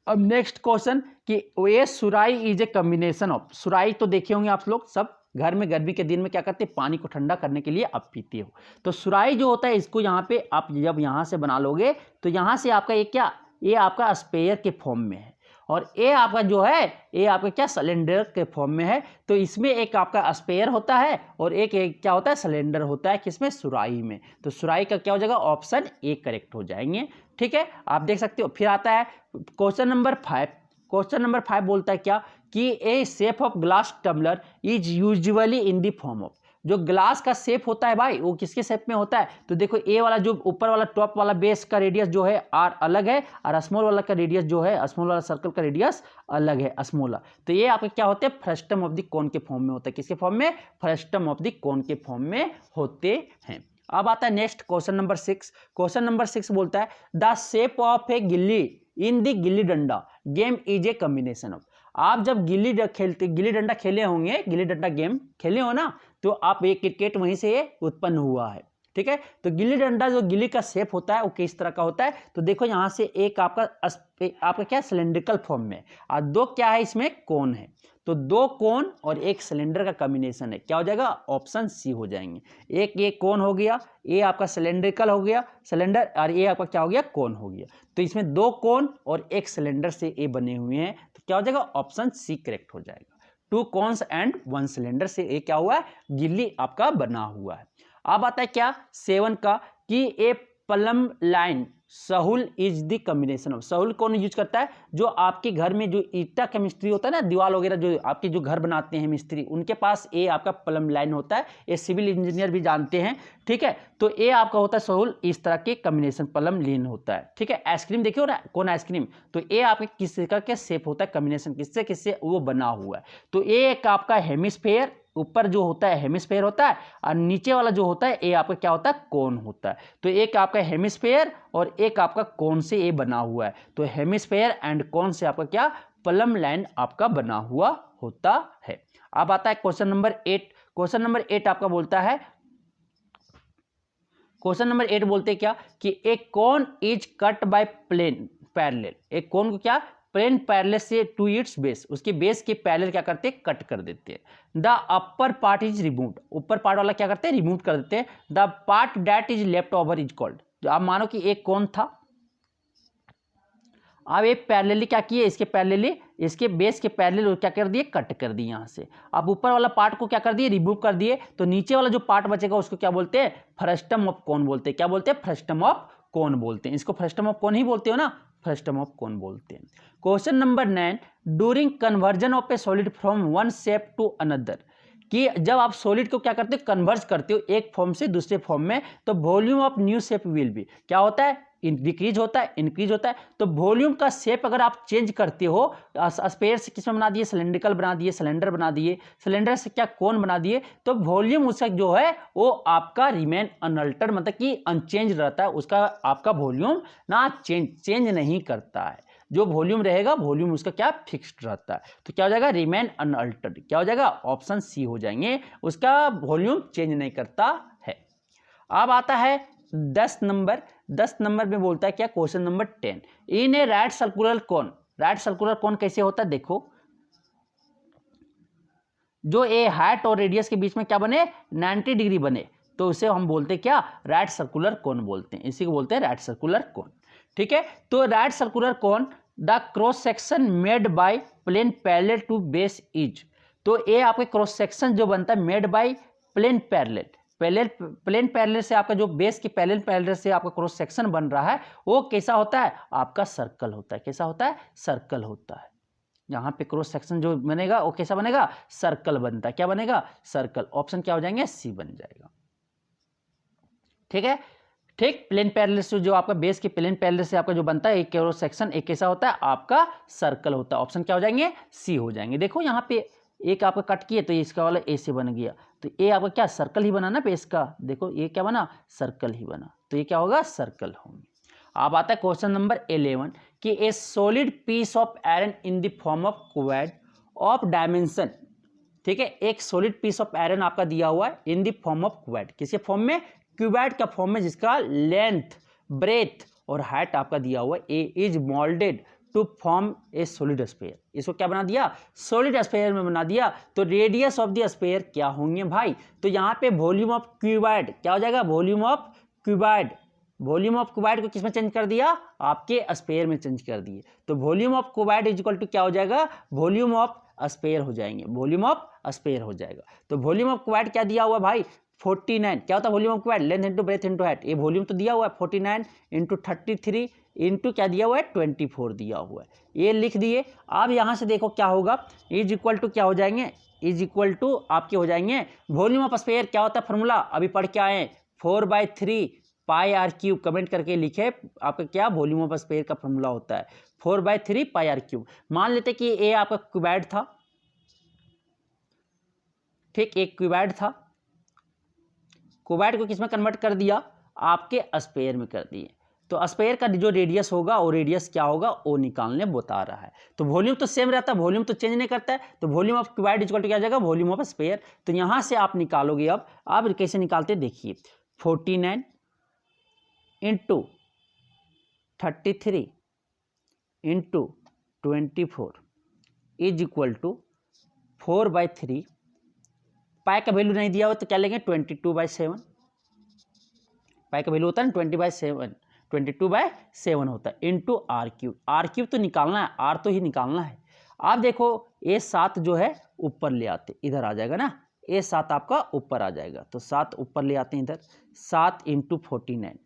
अब नेक्स्ट क्वेश्चन कि ये सुराई इज ए कॉम्बिनेशन ऑफ, सुराई तो देखे होंगे आप लोग सब, घर में गर्मी के दिन में क्या करते हैं, पानी को ठंडा करने के लिए आप पीते हो। तो सुराई जो होता है, इसको यहाँ पे आप जब यहाँ से बना लोगे तो यहाँ से आपका ये क्या, ये आपका स्पेयर के फॉर्म में है और ये आपका जो है, ये आपका क्या सिलेंडर के फॉर्म में है। तो इसमें एक आपका स्पेयर होता है और एक क्या होता है, सिलेंडर होता है, किसमें, सुराई में। तो सुराई का क्या हो जाएगा, ऑप्शन ए करेक्ट हो जाएंगे, ठीक है, आप देख सकते हो। फिर आता है क्वेश्चन नंबर 5। क्वेश्चन नंबर 5 बोलता है क्या कि a shape of glass tumbler is usually in the form of, जो ग्लास का शेप होता है भाई वो किसके शेप में होता है, तो देखो ए वाला जो ऊपर वाला टॉप वाला बेस का रेडियस जो है आर अलग है और स्मॉल वाला का रेडियस जो है, स्मॉल वाला सर्कल का रेडियस अलग है, स्मॉल। तो ये आपके क्या होते हैं, फ्रस्टम ऑफ द कोन के फॉर्म में होता है, किसके फॉर्म में, फ्रस्टम ऑफ द कोन के फॉर्म में होते हैं। अब आता है next question number 6। Question number 6 बोलता है द शेप ऑफ ए गिल्ली in the gilli danda game is a combination of. आप जब गिल्ली डंडा खेले होंगे, गिल्ली डंडा गेम खेले हो ना, तो आप ये क्रिकेट वहीं से उत्पन्न हुआ है, ठीक है। तो गिल्ली डंडा जो गिल्ली का शेप होता है वो किस तरह का होता है, तो देखो यहाँ से एक आपका क्या सिलेंड्रिकल फॉर्म में और दो क्या है इसमें कोन है, तो दो कोन और एक सिलेंडर का कॉम्बिनेशन है, क्या हो जाएगा ऑप्शन सी हो जाएंगे। एक ये कोन हो गया, ये आपका सिलेंड्रिकल हो गया सिलेंडर, और ये आपका क्या हो गया कोन हो गया। तो इसमें दो कोन और एक सिलेंडर से ये बने हुए हैं, तो क्या हो जाएगा ऑप्शन सी करेक्ट हो जाएगा। 2 कोन्स एंड 1 सिलेंडर से ये क्या हुआ है गिल्ली आपका बना हुआ है। अब आता है क्या 7 का कि ए प्लम लाइन सहूल इज द कॉम्बिनेशन ऑफ, सहूल कौन यूज करता है, जो आपके घर में जो ईटा का मिस्त्री होता है ना, दीवार वगैरह जो आपके जो घर बनाते हैं मिस्त्री, उनके पास ये आपका प्लम लाइन होता है, ये सिविल इंजीनियर भी जानते हैं, ठीक है। तो ये आपका होता है सहूल इस तरह के कॉम्बिनेशन प्लम लाइन होता है, ठीक है। आइसक्रीम देखिए ना कौन आइसक्रीम, तो ये आपके किस का क्या शेप होता है कॉम्बिनेशन किससे किससे वो बना हुआ है। तो ये एक आपका हेमिस्फेयर, ऊपर जो होता है हेमिस्फेयर होता है और नीचे वाला जो होता है ये आपका क्या होता है कोन होता है। तो एक आपका हेमिस्फेयर और एक आपका कोन से ये बना हुआ है, तो हेमिस्फेयर एंड कोन से आपका क्या प्लम लाइन आपका बना हुआ होता है। अब आता है क्वेश्चन नंबर 8। क्वेश्चन नंबर 8 आपका बोलता है, क्वेश्चन नंबर 8 बोलते हैं क्या कि एक cone is cut by plane parallel, एक कोन को क्या प्लेन पैरेलल से टू इट्स बेस, उसके बेस के पैरेलल क्या करते हैं कट कर देते हैं। The upper part is removed, ऊपर पार्ट वाला क्या करते हैं रिमूव कर देते हैं। The part that is left over is called, तो आप मानो कि एक कोन था, अब एक पैरेलली क्या किए इसके पैरेलली इसके बेस के पैरेलल क्या कर दिए कट कर दिए यहाँ से। अब ऊपर वाला पार्ट को क्या कर दिए रिमूव कर दिए, तो नीचे वाला जो पार्ट बचेगा उसको क्या बोलते हैं फ्रस्टम ऑफ कोन बोलते हैं, क्या बोलते हैं फ्रस्टम ऑफ कोन बोलते हैं, इसको फ्रस्टम ऑफ कोन ही बोलते हो ना, फ्रस्टम ऑफ कोन बोलते हैं। Question number 9, during conversion of a solid from one shape to another, कि जब आप सॉलिड को क्या करते हो कन्वर्ज करते हो एक फॉर्म से दूसरे फॉर्म में, तो volume of new shape will be क्या होता है डिक्रीज होता है इंक्रीज होता है। तो वॉल्यूम का शेप अगर आप चेंज करते हो, स्फीयर से किसमें बना दिए सिलेंड्रिकल बना दिए, सिलेंडर बना दिए, सिलेंडर से क्या कोन बना दिए, तो वॉल्यूम उसका जो है वो आपका रिमेन अनअल्टर्ड, मतलब कि अनचेंज रहता है, उसका आपका वॉल्यूम ना चेंज नहीं करता है, जो वॉल्यूम रहेगा वॉल्यूम उसका क्या फिक्स्ड रहता है। तो क्या हो जाएगा रिमेन अनअल्टर्ड, क्या हो जाएगा ऑप्शन सी हो जाएंगे, उसका वॉल्यूम चेंज नहीं करता है। अब आता है 10 नंबर में बोलता है क्या question number 10, in a right circular cone, right circular cone कैसे होता है देखो, जो ए हाइट और रेडियस के बीच में क्या बने 90 डिग्री बने, तो उसे हम बोलते हैं क्या राइट सर्कुलर कोन बोलते हैं, इसी को बोलते हैं राइट सर्कुलर कोन, ठीक है। तो right circular cone the cross section made by plane parallel to base is, तो ये आपके क्रॉस सेक्शन जो बनता है made by plane parallel, plane parallel से आपका जो बेस के पैरेलल से आपका क्रॉस सेक्शन बन रहा है वो कैसा होता है आपका सर्कल होता है, कैसा होता है सर्कल होता है। यहाँ पे क्रॉस सेक्शन जो बनेगा वो कैसा बनेगा सर्कल बनता है, क्या बनेगा सर्कल, ऑप्शन क्या हो जाएंगे सी बन जाएगा, ठीक है। ठीक प्लेन पैरेलल से जो आपका बेस के प्लेन पैरेलल से आपका जो बनता है एक क्रॉस सेक्शन एक कैसा होता है आपका सर्कल होता है, ऑप्शन क्या हो जाएंगे सी हो जाएंगे। देखो यहाँ पे एक आपका कट किया तो इसका वाला ए से बन गया, तो ये आपका क्या सर्कल ही बना ना बेस का, देखो ये क्या बना सर्कल ही बना, तो ये क्या होगा सर्कल होंगे। अब आता है क्वेश्चन नंबर 11 कि a solid piece of iron in the form of cuboid of dimension, ठीक है, एक सॉलिड पीस ऑफ आयरन आपका दिया हुआ है इन द फॉर्म ऑफ क्यूबॉइड, किसी फॉर्म में क्यूबॉइड का फॉर्म में जिसका लेंथ ब्रेथ और हाइट आपका दिया हुआ है, a is moulded to form a solid sphere, इसको क्या बना दिया सॉलिड स्फीयर में बना दिया। तो रेडियस ऑफ द स्फीयर क्या होंगे भाई, तो यहाँ पे वॉल्यूम ऑफ क्यूबॉइड क्या हो जाएगा volume of cuboid, volume of cuboid को किसमें चेंज कर दिया आपके स्फीयर में चेंज कर दिए, तो volume of cuboid is equal to क्या हो जाएगा वॉल्यूम ऑफ स्फीयर हो जाएंगे, वॉल्यूम ऑफ स्फीयर हो जाएगा। तो वॉल्यूम ऑफ क्यूबॉइड क्या दिया हुआ भाई 49, क्या होता है volume of cuboid length into breadth into height, ये वॉल्यूम तो दिया हुआ है 49 इंटू 33 इंटू क्या दिया हुआ है 24 दिया हुआ है, ये लिख दिए। अब यहाँ से देखो क्या होगा इज इक्वल टू क्या हो जाएंगे इज इक्वल टू आपके हो जाएंगे वॉल्यूम ऑफ स्फीयर क्या होता है फॉर्मूला अभी पढ़ के आए 4/3 पाई आर क्यूब, कमेंट करके लिखे आपका क्या वॉल्यूम ऑफ स्फीयर का फॉर्मूला होता है 4/3 पाई आर क्यूब। मान लेते कि ये आपका क्यूबॉइड था, ठीक एक क्यूबॉइड था, क्यूबॉइड को किसमें कन्वर्ट कर दिया आपके स्फीयर में कर दिए, तो स्फीयर का जो रेडियस होगा वो रेडियस क्या होगा वो निकालने बता रहा है। तो वॉल्यूम तो सेम रहता है, वॉल्यूम तो चेंज नहीं करता है, तो volume of cuboid equal to क्या आ जाएगा वॉल्यूम ऑफ स्फीयर। तो यहाँ से आप निकालोगे अब कैसे निकालते देखिए 49 into 33 into 24 is equal to 4/3। Pi का वैल्यू नहीं दिया हुआ तो क्या लेंगे 22/7। पाई का वैल्यू होता है ना 20/7, 22/7 होता है इंटू r³ r³ तो निकालना है, r तो ही निकालना है। आप देखो A7 जो है ऊपर ले आते, इधर आ जाएगा ना, A7 आपका ऊपर आ जाएगा, तो 7 ऊपर ले आते हैं इधर, 7 इंटू 49,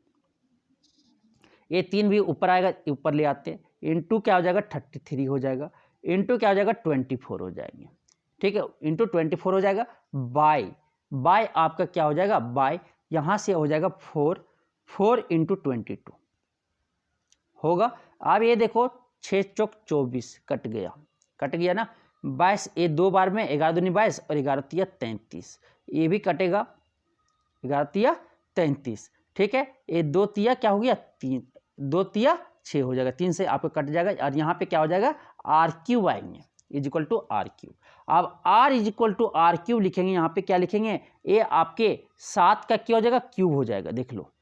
A3 भी ऊपर आएगा, ऊपर ले आते हैं, इंटू क्या हो जाएगा 33 हो जाएगा, इंटू क्या हो जाएगा 24 हो जाएंगे, ठीक है, इंटू 24 हो जाएगा, बाय आपका क्या हो जाएगा, बाय यहाँ से हो जाएगा 4 इंटू 22 होगा। अब ये देखो 6 चौक 24 कट गया ना, 22 ये 2 बार में 11 दूनी 22 और 11 तिया 33, ये भी कटेगा 11 तिया 33, ठीक है, ये 2 तिया क्या हो गया 3, 2 तिया 6 हो जाएगा, 3 से आपको कट जाएगा और यहाँ पे क्या हो जाएगा r³ आएंगे इज इक्वल टू r³। अब r is equal to r³ लिखेंगे, यहाँ पे क्या लिखेंगे, ये आपके 7 का क्या हो जाएगा क्यूब हो जाएगा, देख लो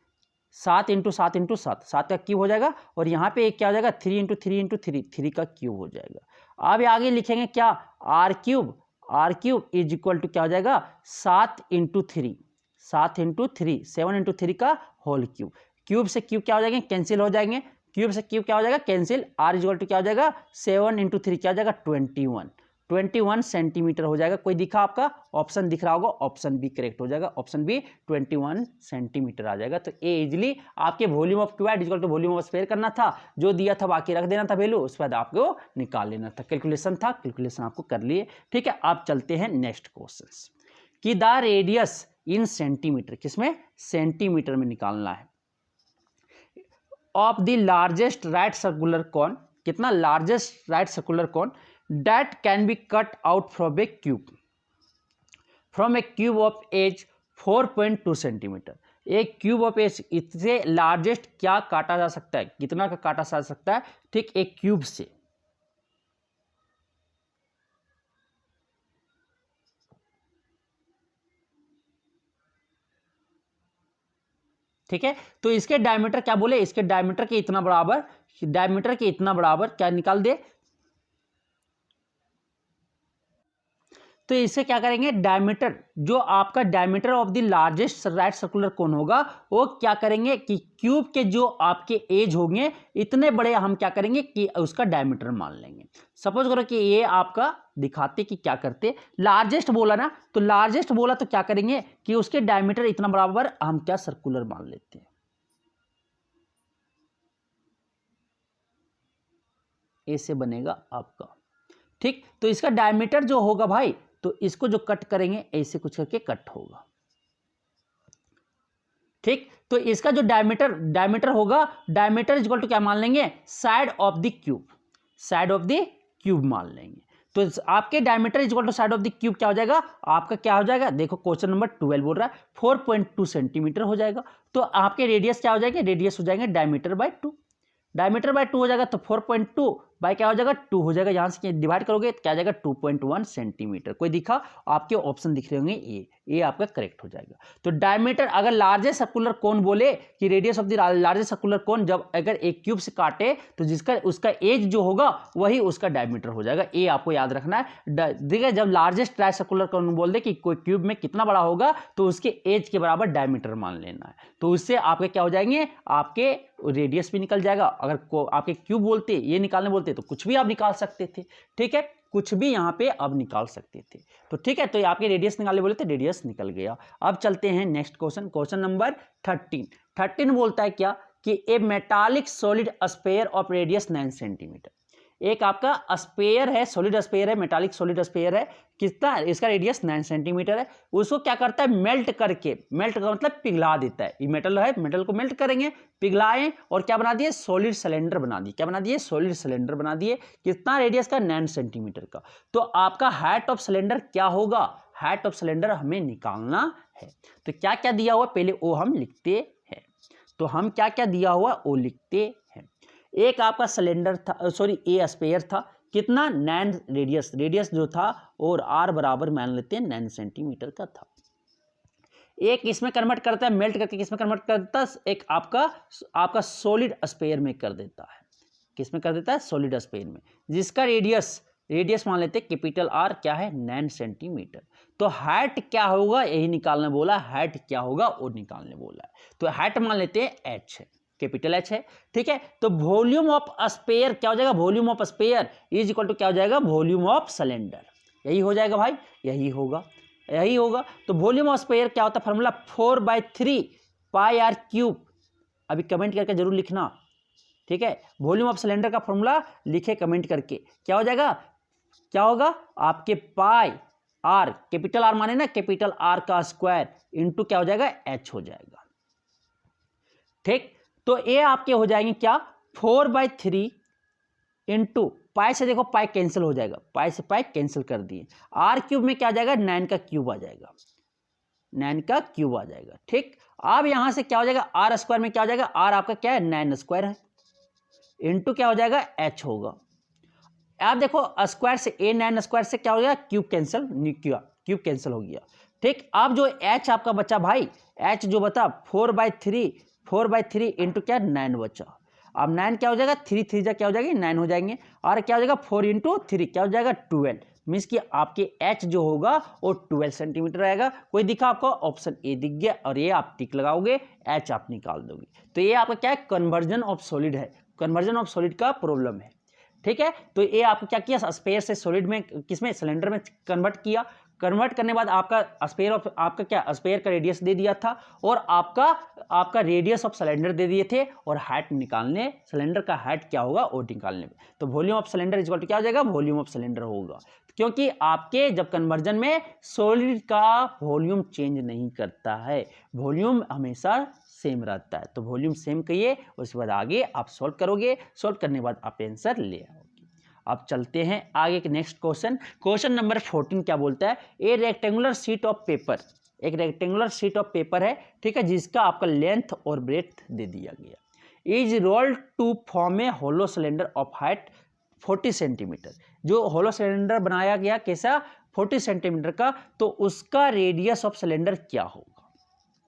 7 इंटू 7 इंटू 7, 7 का क्यूब हो जाएगा, और यहाँ पे एक क्या हो जाएगा 3 इंटू 3 इंटू 3, 3 का क्यूब हो जाएगा। अब आगे लिखेंगे क्या r³ इज इक्वल टू क्या हो जाएगा 7 इंटू 3, 7 इंटू 3, 7 इंटू 3 का होल क्यूब, क्यूब से क्यूब क्या हो जाएंगे कैंसिल हो जाएंगे, क्यूब से क्यूब क्या हो जाएगा cancel, r is equal to क्या हो जाएगा 7 इंटू 3 क्या हो जाएगा 21 सेंटीमीटर हो जाएगा। कोई दिखा आपका ऑप्शन दिख रहा होगा, ऑप्शन बी करेक्ट हो जाएगा, ऑप्शन बी 21 सेंटीमीटर आ जाएगा। तो ए इजिली आपके volume of cube equal to volume of sphere करना था, जो दिया था बाकी रख देना था वैल्यू, उसके बाद आपको निकाल लेना था, कैलकुलेशन था, कैलकुलेशन आपको कर लिए, ठीक है। आप चलते हैं नेक्स्ट क्वेश्चन कि द रेडियस इन सेंटीमीटर, किसमें सेंटीमीटर में निकालना है, of the largest right circular cone, कितना largest right circular cone that can be cut out from a cube of edge 4.2 centimetre. एक क्यूब ऑफ एज इससे largest क्या काटा जा सकता है, कितना का काटा जा सकता है, ठीक एक क्यूब से, ठीक है। तो इसके डायमीटर क्या बोले, इसके डायमीटर के इतना बराबर, डायमीटर के इतना बराबर क्या निकाल दे, तो इसे क्या करेंगे डायमीटर, जो आपका diameter of the largest right circular कोन होगा, वो क्या करेंगे कि क्यूब के जो आपके एज होंगे इतने बड़े हम क्या करेंगे कि उसका डायमीटर मान लेंगे। सपोज करो कि ये आपका दिखाते कि क्या करते, लार्जेस्ट बोला ना, तो लार्जेस्ट बोला तो क्या करेंगे कि उसके डायमीटर इतना बराबर हम क्या सर्कुलर मान लेते हैं, ऐसे बनेगा आपका, ठीक। तो इसका डायमीटर जो होगा भाई, तो इसको जो कट करेंगे ऐसे कुछ करके कट होगा, ठीक। तो इसका जो डायमीटर होगा, डायमीटर इज इक्वल टू क्या मान लेंगे side of the cube, side of the cube मान लेंगे। तो आपके diameter is equal to side of the cube क्या हो जाएगा, आपका क्या हो जाएगा, देखो क्वेश्चन नंबर 12 बोल रहा है 4.2 सेंटीमीटर हो जाएगा। तो आपके रेडियस क्या हो जाएंगे, रेडियस हो जाएंगे डायमीटर बाय 2, डायमीटर बाय 2 हो जाएगा, तो 4.2 बाय क्या हो जाएगा 2 हो जाएगा, यहाँ से डिवाइड करोगे तो क्या आ जाएगा 2.1 सेंटीमीटर। कोई दिखा आपके ऑप्शन दिख रहे होंगे, ये आपका करेक्ट हो जाएगा। तो डायमीटर अगर लार्जेस्ट सर्कुलर कोन बोले कि radius of the largest circular cone जब अगर एक क्यूब से काटे तो जिसका उसका एज जो होगा वही उसका डायमीटर हो जाएगा, ये आपको याद रखना है। देखिए जब लार्जेस्ट ट्राई सर्कुलर कोन बोल दे कि कोई क्यूब में कितना बड़ा होगा तो उसके एज के बराबर डायमीटर मान लेना है, तो उससे आपके क्या हो जाएंगे, आपके रेडियस भी निकल जाएगा। अगर आपके क्यूब बोलते ये निकालने बोलते तो कुछ भी आप निकाल सकते थे, ठीक है, कुछ भी यहाँ पे अब निकाल सकते थे। तो ठीक है, तो ये आपके रेडियस निकालने बोले तो रेडियस निकल गया। अब चलते हैं नेक्स्ट क्वेश्चन, क्वेश्चन नंबर 13 बोलता है क्या कि a metallic solid sphere of radius 9 centimetre. एक आपका स्फीयर है, सॉलिड स्फीयर है, मेटालिक सॉलिड स्फीयर है, कितना इसका रेडियस 9 सेंटीमीटर है। उसको क्या करता है मेल्ट करके, मेल्ट का मतलब पिघला देता है, ये मेटल है, मेटल को मेल्ट करेंगे, पिघलाएं और क्या बना दिए सॉलिड सिलेंडर बना दिए, क्या बना दिए सॉलिड सिलेंडर बना दिए। कितना रेडियस का 9 सेंटीमीटर का। तो आपका हाइट ऑफ सिलेंडर क्या होगा, हाइट ऑफ सिलेंडर हमें निकालना है। तो क्या क्या दिया हुआ पहले वो हम लिखते हैं, तो हम क्या क्या दिया हुआ वो लिखते हैं। एक आपका सिलेंडर था, सॉरी ए स्फीयर था, कितना 9 रेडियस जो था और आर बराबर मान लेते हैं 9 सेंटीमीटर का था। एक इसमें कन्वर्ट करता है, मेल्ट करके किसमें कन्वर्ट करता है, एक आपका सॉलिड स्फीयर में कर देता है। किसमें कर देता है, सॉलिड स्फीयर में, जिसका रेडियस मान लेते हैं कैपिटल आर क्या है 9 सेंटीमीटर। तो हाइट क्या होगा यही निकालने बोला, हाइट क्या होगा वो निकालने बोला है। तो हाइट मान लेते हैं एच है, कैपिटल एच है, ठीक है। तो वॉल्यूम ऑफ स्फीयर क्या हो जाएगा, volume of sphere is equal to क्या हो जाएगा, वॉल्यूम ऑफ सिलेंडर। यही हो जाएगा भाई, यही होगा। तो वॉल्यूम ऑफ स्फीयर क्या होता है, फॉर्मूला 4/3 पाई आर क्यूब। अभी कमेंट करके जरूर लिखना, ठीक है। वॉल्यूम ऑफ सिलेंडर का फॉर्मूला लिखे कमेंट करके, क्या हो जाएगा, क्या होगा आपके पाई आर, कैपिटल आर माने ना, कैपिटल आर का स्क्वायर इंटू क्या हो जाएगा, एच हो जाएगा, ठीक। तो ये आपके हो जाएंगे क्या, 4/3 इंटू पाई से देखो पाई कैंसिल हो जाएगा, पाई से पाई कैंसिल कर दिए, आर क्यूब में क्या आ जाएगा, 9 का क्यूब आ जाएगा, 9 का क्यूब आ जाएगा, ठीक। अब यहां से क्या हो जाएगा, आर स्क्वायर में क्या हो जाएगा, आर आपका क्या है 9 स्क्वायर है, इंटू क्या हो जाएगा, एच होगा। आप देखो स्क्वायर से ए 9 स्क्वायर से क्या हो गया, क्यूब कैंसिल, क्यूब कैंसिल हो गया, ठीक। अब जो एच आपका बचा भाई, एच जो बता 4/3 इंटू क्या 9 बचा। अब 9 क्या हो जाएगा, 3 3 जा क्या हो जाएगी 9 हो जाएंगे, और क्या हो जाएगा 4 इंटू 3 क्या हो जाएगा 12, मीन्स कि आपके एच जो होगा वो 12 सेंटीमीटर आएगा। कोई दिखा आपको, ऑप्शन ए दिख गया, और ये आप टिक लगाओगे, एच आप निकाल दोगे। तो ये आपका क्या है, कन्वर्जन ऑफ सॉलिड है, कन्वर्जन ऑफ सॉलिड का प्रॉब्लम है, ठीक है। तो ये आपको क्या किया, स्फीयर से सॉलिड में, किसमें, सिलेंडर में कन्वर्ट किया। कन्वर्ट करने के बाद आपका स्फीयर ऑफ, आपका क्या स्फीयर का रेडियस दे दिया था, और आपका रेडियस ऑफ सिलेंडर दे दिए थे, और हाइट निकालने, सिलेंडर का हाइट क्या होगा वो निकालने में। तो volume of cylinder equal to क्या हो जाएगा, वॉल्यूम ऑफ सिलेंडर होगा, क्योंकि आपके जब कन्वर्जन में सॉलिड का वॉल्यूम चेंज नहीं करता है, वॉल्यूम हमेशा सेम रहता है। तो वॉल्यूम सेम कहिए, उसके बाद आगे आप सॉल्व करोगे, सॉल्व करने के बाद आप आंसर ले आओगे। अब चलते हैं आगे के नेक्स्ट क्वेश्चन नंबर 14 क्या बोलता है, ए रेक्टेंगुलर शीट ऑफ पेपर, एक रेक्टेंगुलर शीट ऑफ पेपर है, ठीक है, जिसका आपका लेंथ और ब्रेथ दे दिया गया, is rolled to form a hollow cylinder of height 40 centimetre. जो होलो सिलेंडर बनाया गया कैसा, 40 सेंटीमीटर का, तो उसका रेडियस ऑफ सिलेंडर क्या होगा,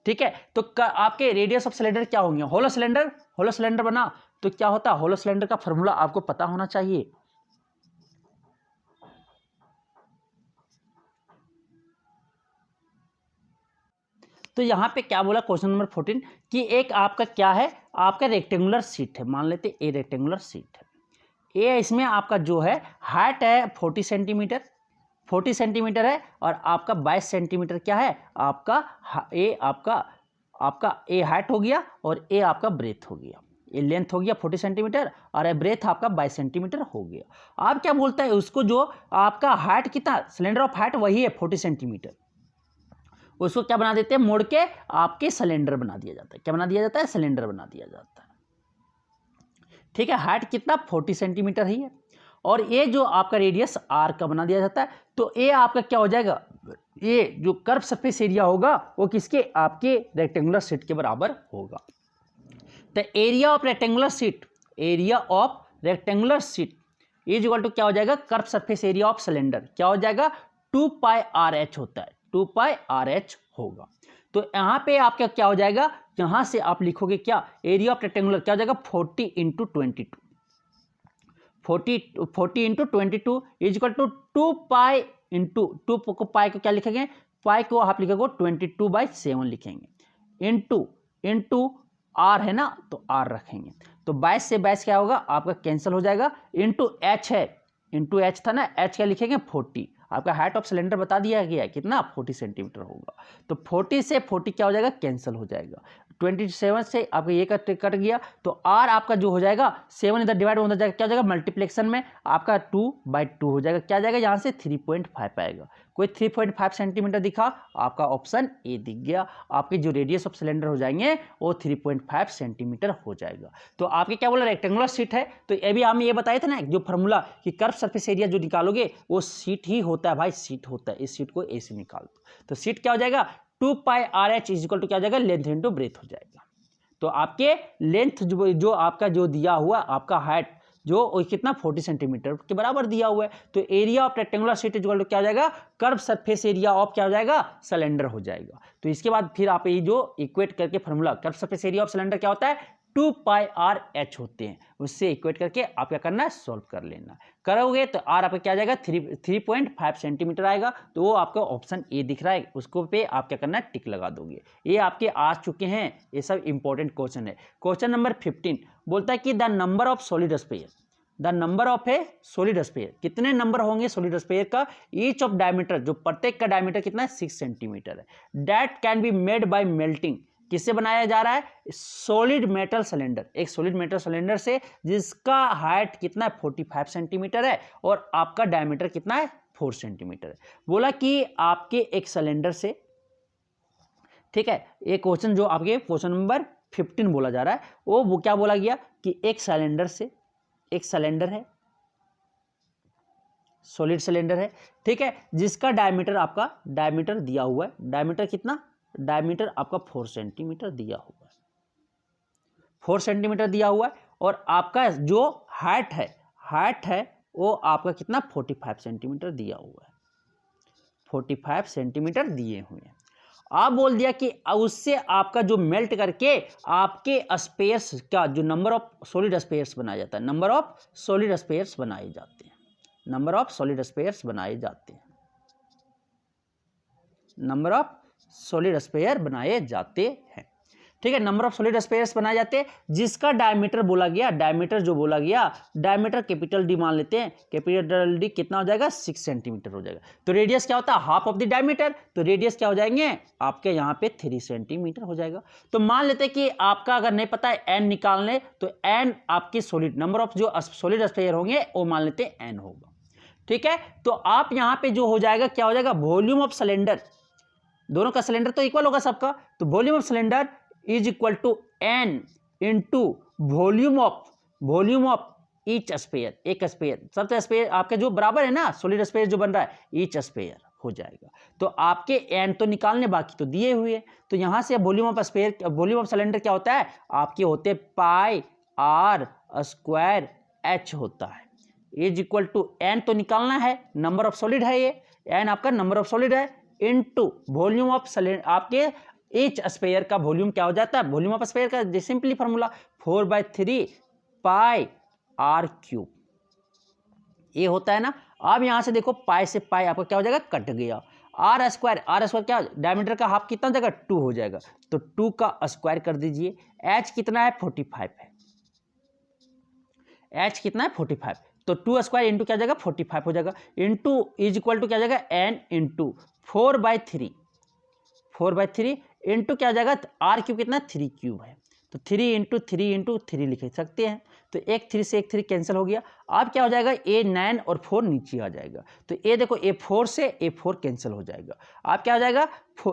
ठीक है। तो आपके रेडियस ऑफ सिलेंडर क्या होंगे, होलो सिलेंडर बना तो क्या होता है, होलो सिलेंडर का फॉर्मूला आपको पता होना चाहिए। तो यहां पे क्या बोला क्वेश्चन नंबर 14 कि एक आपका क्या है, आपका रेक्टेंगुलर शीट है, मान लेते ए रेक्टेंगुलर शीट है, ए इसमें आपका जो है हाइट है 40 सेंटीमीटर है, और आपका 22 सेंटीमीटर क्या है, आपका ए हाइट हो गया, और ए आपका ब्रेथ हो गया, ये लेंथ हो गया 40 सेंटीमीटर, और ये ब्रेथ आपका 22 सेंटीमीटर हो गया। अब क्या बोलता है उसको, जो आपका हाइट कितना, सिलेंडर ऑफ हाइट वही है 40 सेंटीमीटर, उसको क्या बना देते हैं, मोड़ के आपके सिलेंडर बना दिया जाता है, क्या बना दिया जाता है, सिलेंडर बना दिया जाता है, ठीक है। हाइट कितना 40 सेंटीमीटर ही है, और ये जो आपका रेडियस आर का बना दिया जाता है। तो ये आपका क्या हो जाएगा, ये जो कर्व सरफेस एरिया होगा वो किसके, आपके रेक्टेंगुलर शीट के बराबर होगा। तो area of rectangular sheet is equal to क्या हो जाएगा, curve surface area of cylinder, क्या हो जाएगा 2πRh होता है, 2πRh होगा। तो यहाँ पे आपका क्या हो जाएगा, यहाँ से आप लिखोगे क्या, एरिया ऑफ रेक्टेंगुलर क्या हो जाएगा 40 into 22, 40 into 22 is equal to 2π into 2 को पाई को क्या लिखेंगे, पाई को आप लिखोगे 22/7 लिखेंगे, इंटू आर है ना, तो आर रखेंगे। तो 22 से 22 क्या होगा आपका कैंसिल हो जाएगा, इंटू एच है, इंटू एच था ना, एच क्या लिखेंगे 40, आपका हाइट ऑफ सिलेंडर बता दिया गया है कितना 40 सेंटीमीटर होगा। तो 40 से 40 क्या हो जाएगा, कैंसिल हो जाएगा, 27 से आपका ये कट गया, तो आर आपका जो हो जाएगा 7 इधर डिवाइड होता जाएगा, क्या हो जाएगा मल्टीप्लेक्शन में आपका 2/2 हो जाएगा, क्या जाएगा यहाँ से 3.5 आएगा। कोई 3.5 सेंटीमीटर दिखा, आपका ऑप्शन ए दिख गया, आपके जो रेडियस ऑफ सिलेंडर हो जाएंगे वो 3.5 सेंटीमीटर हो जाएगा। तो आपके क्या बोला, रेक्टेंगुलर शीट है, तो ये भी हम ये बताए थे ना जो फार्मूला कि कर्व सरफेस एरिया जो निकालोगे वो शीट ही होता है भाई, शीट होता है, इस शीट को ए से निकाल दो। तो शीट क्या हो जाएगा 2πRh इज इक्वल टू क्या हो जाएगा, लेंथ इंटू ब्रेथ हो जाएगा। तो आपके लेंथ जो आपका जो दिया हुआ आपका हाइट जो कितना 40 सेंटीमीटर के बराबर दिया हुआ है। तो area of rectangular sheet equal to क्या हो जाएगा, कर्व सरफेस एरिया ऑफ क्या हो जाएगा, सिलेंडर हो जाएगा। तो इसके बाद फिर आप ये जो इक्वेट करके formula curve surface area of cylinder क्या होता है, 2 पाई आर एच होते हैं, उससे इक्वेट करके आप क्या करना है, सॉल्व कर लेना। करोगे तो आर आपका क्या जाएगा 3.5 सेंटीमीटर आएगा। तो वो आपका ऑप्शन ए दिख रहा है, उसको पे आप क्या करना है, टिक लगा दोगे। ये आपके आ चुके हैं, ये सब इंपॉर्टेंट क्वेश्चन है। क्वेश्चन नंबर 15 बोलता है कि the number of solid sphere, the number of a solid sphere, कितने नंबर होंगे सॉलिड स्फीयर का, ईच ऑफ डायमीटर, जो प्रत्येक का डायमीटर कितना है 6 सेंटीमीटर है, that can be made by melting, किससे बनाया जा रहा है, सॉलिड मेटल सिलेंडर, एक सॉलिड मेटल सिलेंडर से जिसका हाइट कितना है 45 सेंटीमीटर है और आपका डायमीटर कितना है 4 सेंटीमीटर है। बोला कि आपके एक सिलेंडर से, ठीक है, एक क्वेश्चन जो आपके क्वेश्चन नंबर 15 बोला जा रहा है, वो क्या बोला गया कि एक सिलेंडर से, एक सिलेंडर है, सॉलिड सिलेंडर है, ठीक है, जिसका डायमीटर, आपका डायमीटर दिया हुआ है, डायमीटर कितना, डायमीटर आपका 4 सेंटीमीटर दिया हुआ है, 4 सेंटीमीटर दिया हुआ है, और आपका जो हाइट है वो आपका कितना 45 सेंटीमीटर दिया हुआ है, 45 सेंटीमीटर दिए हुए हैं। आप बोल दिया कि उससे आपका जो मेल्ट करके आपके स्पेयर्स का जो नंबर ऑफ सॉलिड स्पेयर्स बनाया जाता है, नंबर ऑफ सॉलिड स्पेयर्स बनाए जाते हैं, नंबर ऑफ सॉलिड स्पेयर्स बनाए जाते हैं, नंबर ऑफ सॉलिड स्पेयर बनाए जाते हैं, ठीक है, नंबर ऑफ सॉलिड स्पेयर्स बनाए जाते हैं, जिसका डायमीटर बोला गया, डायमीटर जो बोला गया, डायमीटर कैपिटल डी मान लेते हैं, कैपिटल डी कितना हो जाएगा 6 सेंटीमीटर हो जाएगा। तो रेडियस क्या होता है, हाफ ऑफ द डायमीटर, तो रेडियस क्या हो जाएंगे आपके यहाँ पे 3 सेंटीमीटर हो जाएगा। तो मान लेते हैं कि आपका अगर नहीं पता है एन निकालने, तो एन आपकी सॉलिड, नंबर ऑफ जो सॉलिड स्पेयर होंगे वो मान लेते हैं एन होगा, ठीक है। तो आप यहाँ पे जो हो जाएगा, क्या हो जाएगा, वॉल्यूम ऑफ सिलेंडर, दोनों का सिलेंडर तो इक्वल होगा सबका, तो volume of cylinder is equal to N into volume of each sphere, एक स्पेयर, सब स्पेयर आपके जो बराबर है ना, सॉलिड स्पेयर जो बन रहा है ईच स्पेयर हो जाएगा। तो आपके एन तो निकालने, बाकी तो दिए हुए हैं। तो यहां से volume of sphere, volume of cylinder क्या होता है, आपके होते पाई आर स्क्वायर एच होता है, इज इक्वल टू एन तो निकालना है, नंबर ऑफ सॉलिड है ये, एन आपका नंबर ऑफ सॉलिड है, इनटू वॉल्यूम ऑफ सिलेंडर, आपके ईच स्पेयर का वॉल्यूम क्या हो जाता है, वॉल्यूम ऑफ स्पेयर का simply formula 4/3 pi R cube, ये होता है ना। अब यहां से देखो पाई से पाई आपका क्या हो जाएगा, कट गया, आर स्क्वायर क्या, डायमीटर का हाफ कितना हो जाएगा 2 हो जाएगा, तो 2 का स्क्वायर कर दीजिए, एच कितना है 45 है, एच कितना है 45, तो 2 स्क्वायर इंटू क्या जाएगा 45 हो जाएगा, इंटू इज इक्वल टू क्या जाएगा एन इंटू 4/3 इंटू क्या जाएगा, आर क्यूब कितना 3 क्यूब है, तो 3 इंटू 3 लिख सकते हैं, तो एक 3 से एक 3 कैंसिल हो गया। अब क्या हो जाएगा, ए 9 और 4 नीचे आ जाएगा, तो ये देखो ए 4 से ए 4 कैंसिल हो जाएगा। अब क्या हो जाएगा,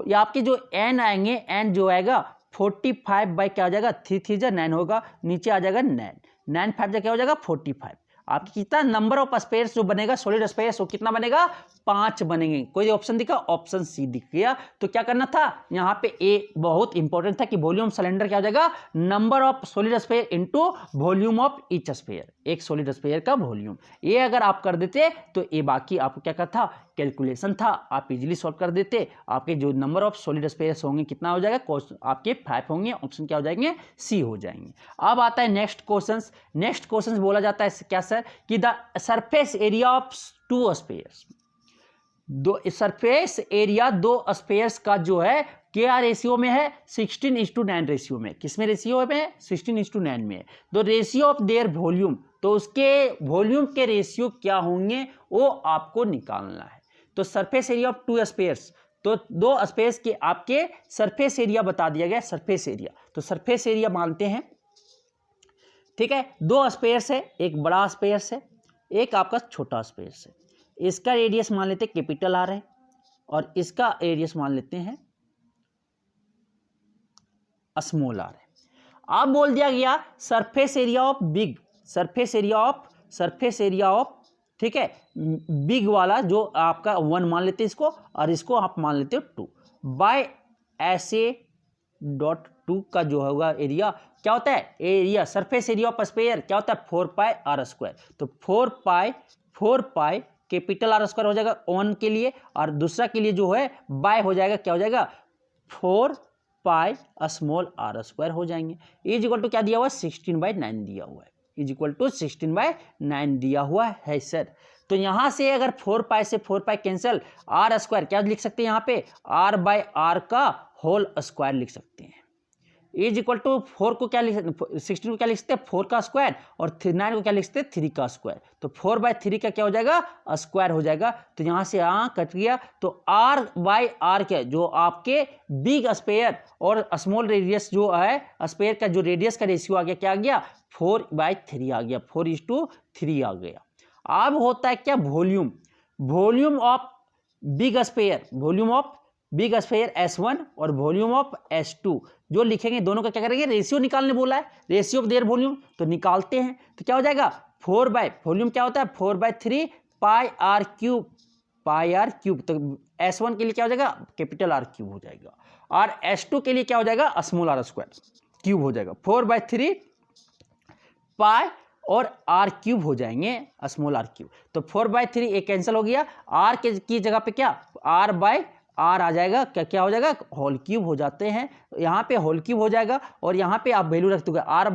ये आपके जो एन आएंगे, एन जो आएगा 45 बाई क्या हो जाएगा 3 3 जा 9 होगा, नीचे आ जाएगा 9 5 जा क्या हो जाएगा 45। आपकी कितना नंबर ऑफ स्पेयर्स जो बनेगा सॉलिड स्पेयर्स वो कितना बनेगा 5 बनेंगे। कोई ऑप्शन दिखा, ऑप्शन सी दिख गया। तो क्या करना था यहाँ पे, ए बहुत इंपॉर्टेंट था कि वॉल्यूम सिलेंडर क्या हो जाएगा, number of solid sphere into volume of each sphere, एक सॉलिड स्पेयर का वॉल्यूम। ये अगर आप कर देते तो ये बाकी आपको क्या करता, कैलकुलेशन था, आप इजीली सॉल्व कर देते। आपके जो नंबर ऑफ सॉलिड स्पेयर्स होंगे कितना हो जाएगा, आपके 5 होंगे, ऑप्शन क्या हो जाएंगे सी हो जाएंगे। अब आता है नेक्स्ट क्वेश्चन। नेक्स्ट क्वेश्चन बोला जाता है क्या सर, कि the surface area of 2 spheres, दो सरफेस एरिया 2 स्पेयर्स का जो है क्या रेशियो में है, 16:9 रेशियो में। किसमें रेशियो में है, 16:9 में है। तो रेशियो ऑफ देयर वॉल्यूम, तो उसके वॉल्यूम के रेशियो क्या होंगे वो आपको निकालना है। तो सरफेस एरिया ऑफ 2 स्पेयर्स, तो 2 स्पेस के आपके सरफेस एरिया बता दिया गया, सरफेस एरिया। तो सरफेस एरिया मानते हैं, ठीक है, 2 स्पेयर्स है, एक बड़ा स्पेयर्स है, एक आपका छोटा स्पेयर्स है। इसका रेडियस मान लेते हैं कैपिटल आर है और इसका रेडियस मान लेते हैं स्मॉल आर है। अब बोल दिया गया surface area of big, surface area of ठीक है बिग वाला जो आपका 1 मान लेते हैं इसको, और इसको आप मान लेते हो 2 बाय SA.2 2 का जो होगा एरिया क्या होता है, area surface area of sphere क्या होता है 4πr²। तो 4π कैपिटल R स्क्वायर हो जाएगा 1 के लिए, और दूसरा के लिए जो है बाय हो जाएगा, क्या हो जाएगा 4π स्मॉल r² हो जाएंगे। इज इक्वल टू क्या दिया हुआ है 16/9 दिया हुआ है, इज इक्वल टू 16/9 दिया हुआ है सर। तो यहां से अगर 4π से 4π कैंसिल, r² क्या लिख सकते हैं यहाँ पे r/r का होल स्क्वायर लिख सकते हैं। इज इक्वल टू 4 को क्या लिख 16 को क्या लिख सकते हैं 4 का स्क्वायर, और 9 को क्या लिख सकते हैं 3 का स्क्वायर। तो 4/3 का क्या हो जाएगा स्क्वायर हो जाएगा। तो यहाँ से कट गया। तो r/r क्या जो आपके बिग स्पेयर और स्मॉल रेडियस जो है स्पेयर का जो रेडियस का रेशियो आ गया, क्या आ गया 4/3 आ गया, 4:3 आ गया। अब होता है क्या volume, volume of big sphere, volume of big sphere S1 और वॉल्यूम ऑफ S2 जो लिखेंगे दोनों का क्या करेंगे रेशियो निकालने बोला है, रेशियो ऑफ देयर वॉल्यूम। तो निकालते हैं तो क्या हो जाएगा 4 वॉल्यूम क्या होता है 4/3 πr³। तो S1 के लिए क्या हो जाएगा कैपिटल R³ हो जाएगा, और S2 के लिए क्या हो जाएगा स्मॉल r² हो जाएगा। 4/3 π और r³ हो जाएंगे स्मॉल r³। तो 4/3 एक कैंसिल हो गया, r की जगह पे क्या r/r आ जाएगा, क्या हो जाएगा होल क्यूब हो जाते हैं, यहाँ पे होल क्यूब हो जाएगा, और यहाँ पे आप वैल्यू रख दोगे r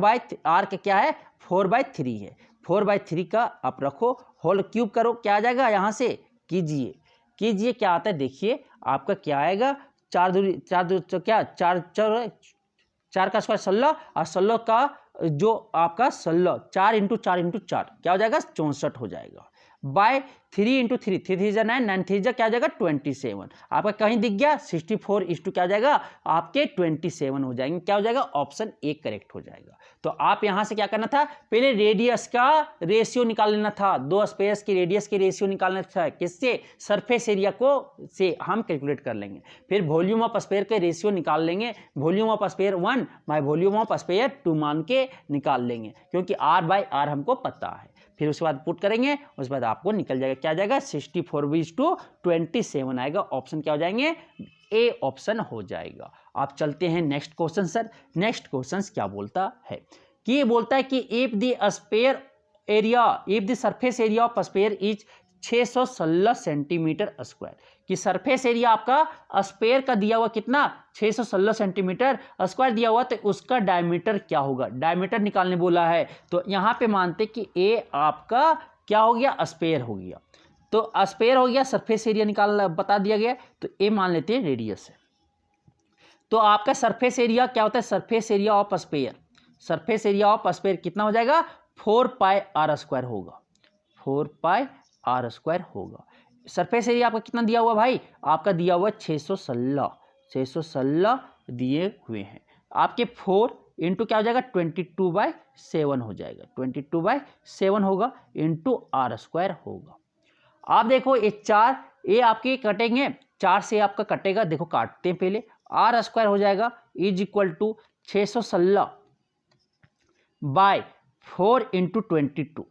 का क्या है 4/3 है, 4/3 का आप रखो होल क्यूब करो, क्या आ जाएगा यहाँ से कीजिए क्या आता है देखिए आपका क्या आएगा 4 क्या 4 का स्क्वायर 16, और 16 का जो आपका 16 4 × 4 × 4 क्या हो जाएगा 64 हो जाएगा, बाय 3 × 3 3 3 9 9 3 क्या हो जाएगा 27। आपका कहीं दिख गया 64 क्या हो जाएगा आपके 27 हो जाएंगे, क्या हो जाएगा ऑप्शन ए करेक्ट हो जाएगा। तो आप यहां से क्या करना था पहले रेडियस का रेशियो निकाल लेना था, दो स्पेस की रेडियस की रेशियो निकालना था, किससे सरफेस एरिया को से हम कैलकुलेट कर लेंगे, फिर वॉल्यूम ऑफ स्पेयर के रेशियो निकाल लेंगे, volume of sphere 1 by volume of sphere 2 मान के निकाल लेंगे, क्योंकि r/r हमको पता है। फिर उसके बाद पुट करेंगे, उसके बाद आपको निकल जाएगा क्या जाएगा 64:27 आएगा, ऑप्शन क्या हो जाएंगे ए ऑप्शन हो जाएगा। आप चलते हैं next question sir. Next question क्या बोलता है कि ये बोलता है कि if the surface area of sphere is 616 centimetre square, कि सरफेस एरिया आपका स्पेयर का दिया हुआ कितना 616 सेंटीमीटर स्क्वायर दिया हुआ, तो उसका डायमीटर क्या होगा, डायमीटर निकालने बोला है। तो यहां पे मानते कि ए आपका क्या हो गया स्पेयर हो गया, तो स्पेयर हो गया, सरफेस एरिया निकाल बता दिया गया, तो ए मान लेते हैं रेडियस है। तो आपका सरफेस एरिया क्या होता है surface area of sphere, surface area of sphere कितना हो जाएगा 4πr² होगा, 4πr² होगा। सरफेस एरिया आपका कितना दिया हुआ भाई, आपका दिया हुआ 616 दिए हुए हैं, आपके 4 इंटू क्या हो जाएगा 22/7 हो जाएगा, 22/7 होगा इंटू r² होगा। आप देखो ये 4 ये आपके कटेंगे, 4 से आपका कटेगा, देखो काटते हैं पहले, r² हो जाएगा is equal to 616 by 4 into 22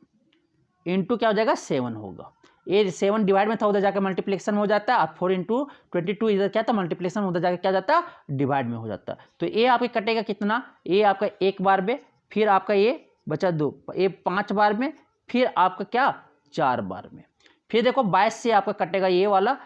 into क्या हो जाएगा 7 होगा, ये 7 डिवाइड में था उधर जाकर मल्टीप्लिकेशन हो जाता है, और 4 इंटू 22 इधर क्या था मल्टीप्लिकेशन उधर जाकर क्या जाता डिवाइड में हो जाता है। तो ये आपके कटेगा कितना, ये आपका 1 बार में, फिर आपका ये बचा 2, ये 5 बार में, फिर आपका क्या 4 बार में, फिर देखो 22 से आपका कटेगा ये वाला,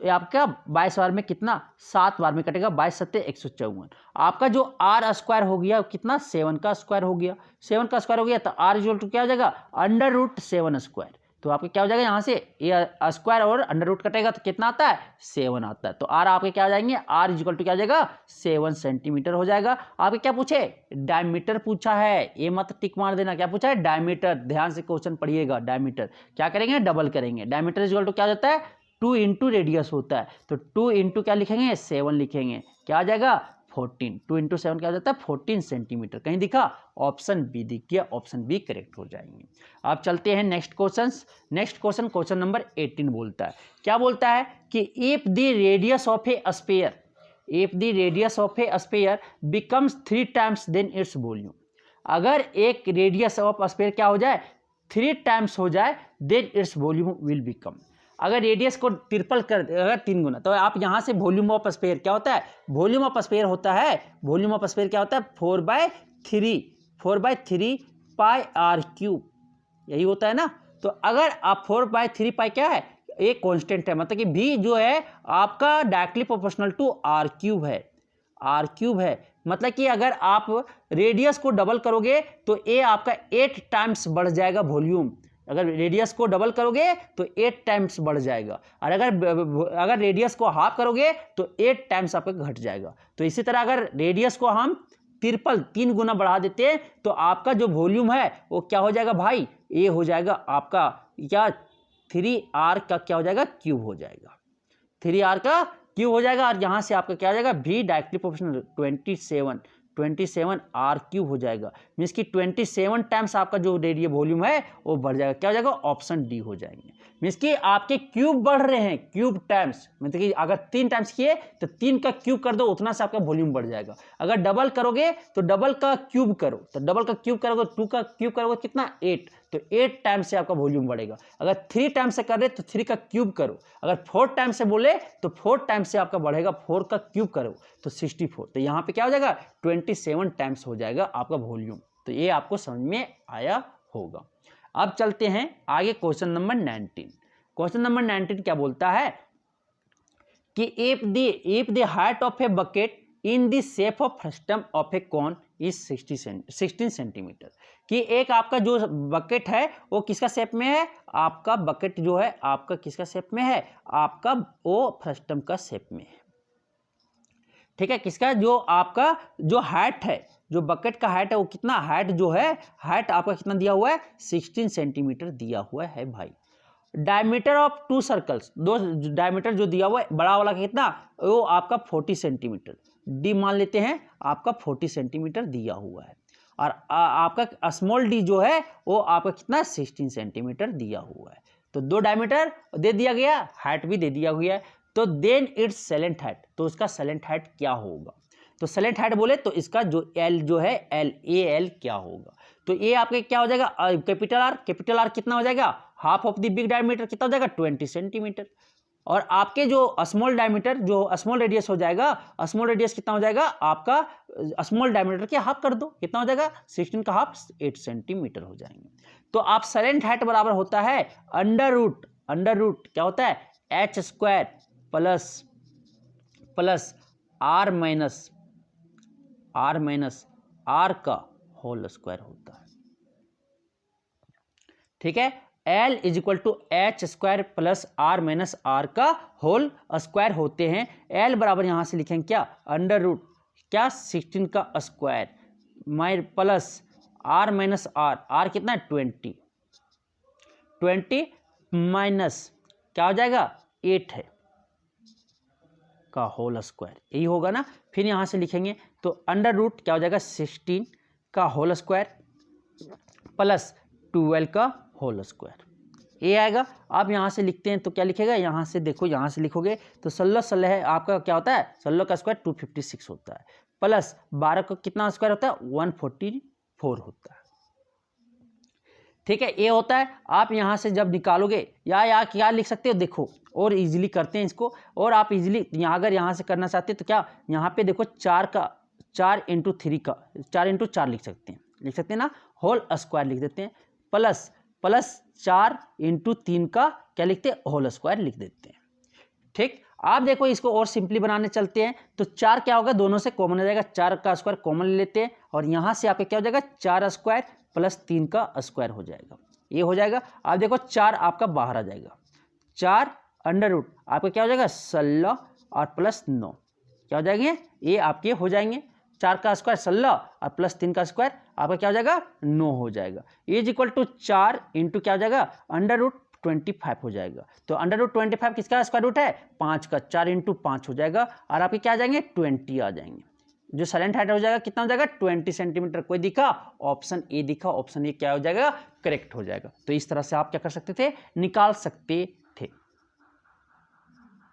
आपका 22 बार में कितना 7 बार में कटेगा, 22 × 7 = 154। आपका जो r² हो गया कितना 7 का स्क्वायर हो गया, 7 का स्क्वायर हो गया, तो r क्या हो जाएगा √7²। तो आपका क्या हो जाएगा यहाँ से ये स्क्वायर और अंडर कटेगा तो कितना आता है 7 आता है, तो r आपके क्या हो जाएंगे r क्या हो जाएगा 7 सेंटीमीटर हो जाएगा। आपके क्या पूछे डायमीटर पूछा है, ये मत टिक मार देना, क्या पूछा है डायमीटर, ध्यान से क्वेश्चन पढ़िएगा। डायमीटर क्या करेंगे डबल करेंगे, डायमीटर इक्वल टू क्या हो जाता है 2 इंटू रेडियस होता है, तो 2 इंटू क्या लिखेंगे 7 लिखेंगे, क्या आ जाएगा 14, 2 इंटू 7 क्या हो जाता है 14 सेंटीमीटर, कहीं दिखा ऑप्शन बी दिख गया, ऑप्शन बी करेक्ट हो जाएंगे। अब चलते हैं नेक्स्ट क्वेश्चन, क्वेश्चन नंबर 18 बोलता है, क्या बोलता है कि if the radius of a sphere becomes 3 times then its volume, अगर एक रेडियस ऑफ स्फीयर क्या हो जाए 3 टाइम्स हो जाए then its volume will become. अगर रेडियस को ट्रिपल कर अगर 3 गुना, तो आप यहाँ से वॉल्यूम ऑफ स्फीयर क्या होता है, वॉल्यूम ऑफ स्फीयर होता है, वॉल्यूम ऑफ स्फीयर क्या होता है 4/3 पाई आर क्यूब, यही होता है ना। तो अगर आप 4/3 पाई क्या है, एक कांस्टेंट है, मतलब कि v जो है आपका directly proportional to r cube है, आर क्यूब है। मतलब कि अगर आप रेडियस को डबल करोगे तो ए आपका 8 टाइम्स बढ़ जाएगा वॉल्यूम, अगर रेडियस को डबल करोगे तो 8 टाइम्स बढ़ जाएगा, और अगर रेडियस को हाफ करोगे तो 8 टाइम्स आपका घट जाएगा। तो इसी तरह अगर रेडियस को हम 3 गुना बढ़ा देते हैं तो आपका जो वॉल्यूम है वो क्या हो जाएगा भाई, ए हो जाएगा आपका क्या 3r का क्या हो जाएगा क्यूब हो जाएगा, 3r का क्यूब हो जाएगा। और यहाँ से आपका क्या हो जाएगा v directly proportional 27 r cube हो जाएगा, मीन्स कि 27 टाइम्स आपका जो रेडियल वॉल्यूम है वो बढ़ जाएगा, क्या हो जाएगा ऑप्शन डी हो जाएंगे। मीन्स कि आपके क्यूब बढ़ रहे हैं, क्यूब टाइम्स, मतलब कि अगर 3 टाइम्स किए तो 3 का क्यूब कर दो, उतना से आपका वॉल्यूम बढ़ जाएगा। अगर डबल करोगे तो डबल का क्यूब करो, तो डबल का क्यूब करोगे 2 का क्यूब करोगे कितना 8, तो 8 टाइम्स से आपका वॉल्यूम बढ़ेगा। अगर 3 टाइम्स से कर रहे तो 3 का क्यूब करो, अगर 4 टाइम्स से बोले तो 4 टाइम्स से आपका बढ़ेगा, 4 का क्यूब करो तो 64, तो यहाँ पे क्या हो जाएगा 27 टाइम्स हो जाएगा आपका वॉल्यूम। तो ये आपको समझ में आया होगा। अब चलते हैं आगे क्वेश्चन नंबर 19। क्वेश्चन नंबर 19 क्या बोलता है कि if the height of a bucket in the shape of frustum of a cone is 16 centimetre, कि एक आपका जो बकेट है वो किसका शेप में है, आपका बकेट जो है आपका किसका शेप में है, आपका वो फ्रस्टम का शेप में है। ठीक है, किसका जो आपका जो हाइट है, जो बकेट का हाइट है वो कितना हाइट जो है, हाइट आपका कितना दिया हुआ है 16 सेंटीमीटर दिया हुआ है भाई। डायमीटर ऑफ 2 सर्कल्स, 2 डायमीटर जो दिया हुआ है बड़ा वाला कितना, वो आपका 40 सेंटीमीटर, डी मान लेते हैं आपका 40 सेंटीमीटर दिया हुआ है, और आपका स्मॉल डी जो है वो आपका कितना 16 सेंटीमीटर दिया हुआ है। तो 2 डायमीटर दे दिया गया, हाइट भी दे दिया हुआ है, तो देन इट्स सेलेंट हाइट, तो उसका सेलेंट हाइट क्या होगा। तो सेलेंट हाइट बोले तो इसका जो एल जो है एल क्या होगा, तो ये आपके क्या हो जाएगा कैपिटल आर कितना हो जाएगा, half of the big diameter कितना हो जाएगा 20 सेंटीमीटर, और आपके जो स्मॉल डायमीटर जो स्मॉल रेडियस हो जाएगा, स्मॉल रेडियस कितना हो जाएगा आपका स्मॉल डायमीटर के हाफ कर दो, कितना हो जाएगा 16 का हाफ 8 सेंटीमीटर हो जाएंगे। तो आप सेलेंट हाइट बराबर होता है अंडर रूट क्या होता है h square plus are minus are का होल स्क्वायर होता है। ठीक है, L is equal to h square plus are minus are का होल स्क्वायर होते हैं। L बराबर यहां से लिखेंगे क्या अंडर रूट क्या 16 का square minus plus are minus r कितना है 20 माइनस क्या हो जाएगा 8 है का होल स्क्वायर, यही होगा ना। फिर यहां से लिखेंगे तो अंडर रूट क्या हो जाएगा 16 का होल स्क्वायर प्लस 12 का होल स्क्वायर, ये आएगा। आप यहाँ से लिखते हैं तो क्या लिखेगा, यहाँ से देखो, यहाँ से लिखोगे तो 16 है आपका क्या होता है 16 का स्क्वायर 256 होता है, प्लस 12 का कितना स्क्वायर होता है 144 होता है। ठीक है, ये होता है। आप यहाँ से जब निकालोगे या क्या लिख सकते हो, देखो और इजीली करते हैं इसको, और आप इजीली यहाँ अगर यहाँ से करना चाहते हैं तो क्या यहाँ पे देखो 4 इंटू 3 का 4 इंटू 4 लिख सकते हैं ना, होल स्क्वायर लिख देते हैं, प्लस 4 इंटू 3 का क्या लिखते हैं होल स्क्वायर लिख देते हैं। ठीक, आप देखो इसको और सिंपली बनाने चलते हैं तो 4 क्या होगा दोनों से कॉमन हो जाएगा, 4 का स्क्वायर कॉमन ले लेते हैं, और यहाँ से आपका क्या हो जाएगा 4 स्क्वायर प्लस 3 का स्क्वायर हो जाएगा, ये हो जाएगा। आप देखो 4 आपका बाहर आ जाएगा, 4 अंडर रूट आपका क्या हो जाएगा 16 और प्लस 9 क्या हो जाएंगे, ये आपके हो जाएंगे 4 का स्क्वायर 16 और प्लस 3 का स्क्वायर आपका क्या हो जाएगा 9 हो जाएगा, इज इक्वल टू 4 इंटू क्या हो जाएगा अंडर रूट 25 हो जाएगा। तो अंडर रूट 25 किसका स्क्वायर रूट है 5 का, 4 इंटू 5 हो जाएगा, और आपके क्या आ जाएंगे 20 आ जाएंगे। जो साइलेंट हाइट हो जाएगा कितना हो जाएगा 20 सेंटीमीटर। कोई दिखा ऑप्शन ए दिखा, ऑप्शन ए क्या हो जाएगा करेक्ट हो जाएगा। तो इस तरह से आप क्या कर सकते थे निकाल सकते थे।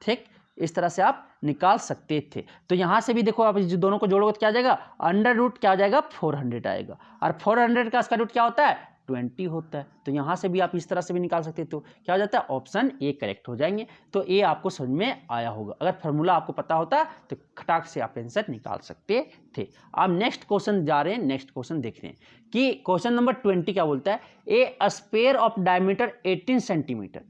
ठीक, इस तरह से आप निकाल सकते थे। तो यहां से भी देखो आप इस दोनों को जोड़ोगे तो क्या आ जाएगा अंडर रूट क्या आ जाएगा 400 आएगा, और 400 का स्क्वायर रूट क्या होता है 20 होता है। तो यहाँ से भी आप इस तरह से भी निकाल सकते, तो क्या हो जाता है, ऑप्शन ए करेक्ट हो जाएंगे। तो ए आपको समझ में आया होगा, अगर फार्मूला आपको पता होता तो खटाक से आप आंसर निकाल सकते थे। अब नेक्स्ट क्वेश्चन जा रहे हैं, नेक्स्ट क्वेश्चन देख रहे हैं कि क्वेश्चन नंबर 20 क्या बोलता है, ए स्फीयर ऑफ डायमीटर 18 सेंटीमीटर,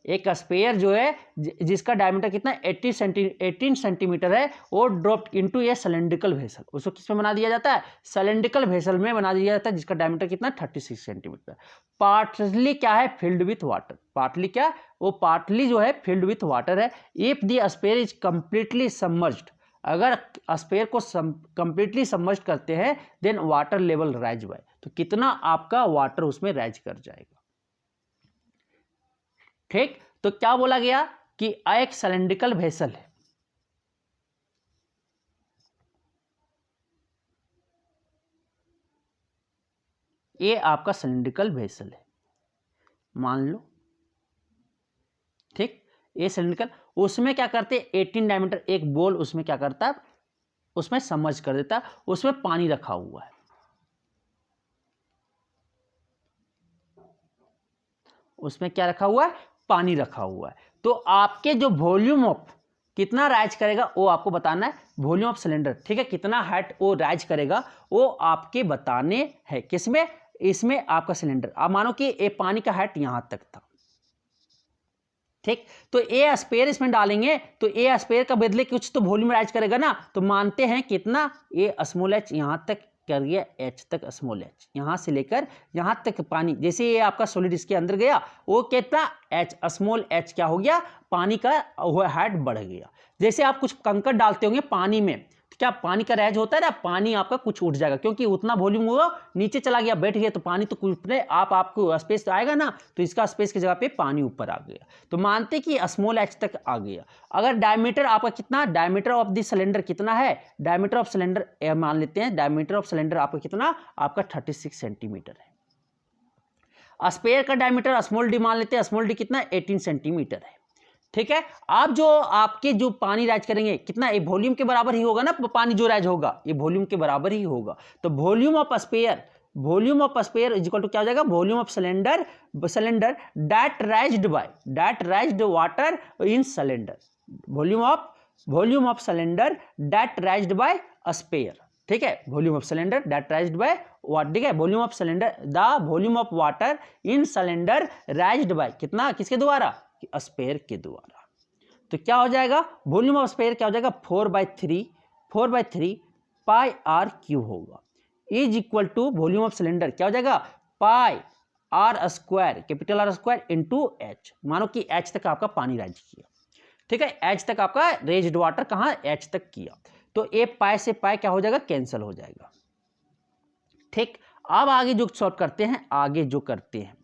एक स्फीयर जो है जिसका डायमीटर कितना 18 सेंटीमीटर है, वो ड्रॉप्ड इनटू ए सिलेंड्रिकल वेसल, उसको किस में बना दिया जाता है, सिलेंड्रिकल वेसल में बना दिया जाता है, जिसका डायमीटर कितना 36 सेंटीमीटर, पार्टली क्या है, फिल्ड विथ वाटर, पार्टली क्या, वो पार्टली जो है फिल्ड विथ वाटर है। If the sphere is completely submerged, अगर स्फीयर को कंप्लीटली सबमर्ज करते हैं, then water level rise by, तो कितना आपका वाटर उसमें राइज कर जाएगा। ठीक, तो क्या बोला गया कि एक सिलेंड्रिकल वेसल है, ये आपका सिलेंड्रिकल वेसल है मान लो, ठीक, ये सिलेंड्रिकल, उसमें क्या करते हैं 18 डायमीटर एक बोल उसमें क्या करता है, उसमें सबमर्ज कर देता है, उसमें पानी रखा हुआ है, उसमें क्या रखा हुआ है, पानी रखा हुआ है। तो आपके जो वॉल्यूम ऑफ कितना राइज करेगा वो आपको बताना है, वॉल्यूम ऑफ सिलेंडर, ठीक है, कितना हाइट वो राइज करेगा वो आपके बताने हैं, किसमें, इसमें आपका सिलेंडर। आप मानो कि ये पानी का हाइट यहां तक था, ठीक, तो ए स्पेयर इसमें डालेंगे तो ए स्पेयर का बदले कुछ तो वॉल्यूम राइज करेगा ना, तो मानते हैं कितना, ए स्मॉल एच यहां तक कर गया, एच तक स्मॉल एच, यहां से लेकर यहां तक पानी, जैसे ये आपका सॉलिड इसके अंदर गया, वो कितना एच स्मॉल एच क्या हो गया, पानी का हाइट बढ़ गया। जैसे आप कुछ कंकड़ डालते होंगे पानी में, तो क्या पानी का राइज होता है ना, पानी आपका कुछ उठ जाएगा, क्योंकि उतना वॉल्यूम हुआ नीचे चला गया, बैठ गया, तो पानी तो कुछ आपको स्पेस आएगा ना, तो इसका स्पेस की जगह पे पानी ऊपर आ गया, तो मानते कि स्मॉल एच तक आ गया। अगर डायमीटर आपका कितना, डायमीटर ऑफ द सिलेंडर कितना है, डायमीटर ऑफ सिलेंडर मान लेते हैं, डायमीटर ऑफ सिलेंडर आपका कितना, आपका 36 सेंटीमीटर है। स्पेयर का डायमीटर स्मॉल डी मान लेते हैं, स्मॉल डी कितना 18 सेंटीमीटर है, ठीक है। आप जो आपके जो पानी राइज करेंगे कितना, ये वॉल्यूम के बराबर ही होगा ना, पानी जो राइज होगा ये वॉल्यूम के बराबर ही होगा, तो volume of sphere, volume of sphere is equal to क्या हो जाएगा, volume of cylinder, cylinder that raised water in cylinder, volume of cylinder that raised by sphere, ठीक है, volume of cylinder that raised by water, ठीक है, volume of cylinder, the volume of water in cylinder raised by कितना, किसके द्वारा, spare के द्वारा। तो क्या हो जाएगा, वॉल्यूम ऑफ स्पेयर क्या हो जाएगा, 4/3 पाई आर क्यूब होगा, is equal to volume of cylinder क्या हो जाएगा, pi are square, capital are square into H, मानो कि एच तक आपका पानी राइज किया, ठीक है, एच तक आपका रेज्ड वाटर कहाँ, एच तक किया, तो ए पाई से पाई क्या हो जाएगा, कैंसिल हो जाएगा, ठीक। अब आगे जो सॉल्व करते हैं, आगे जो करते हैं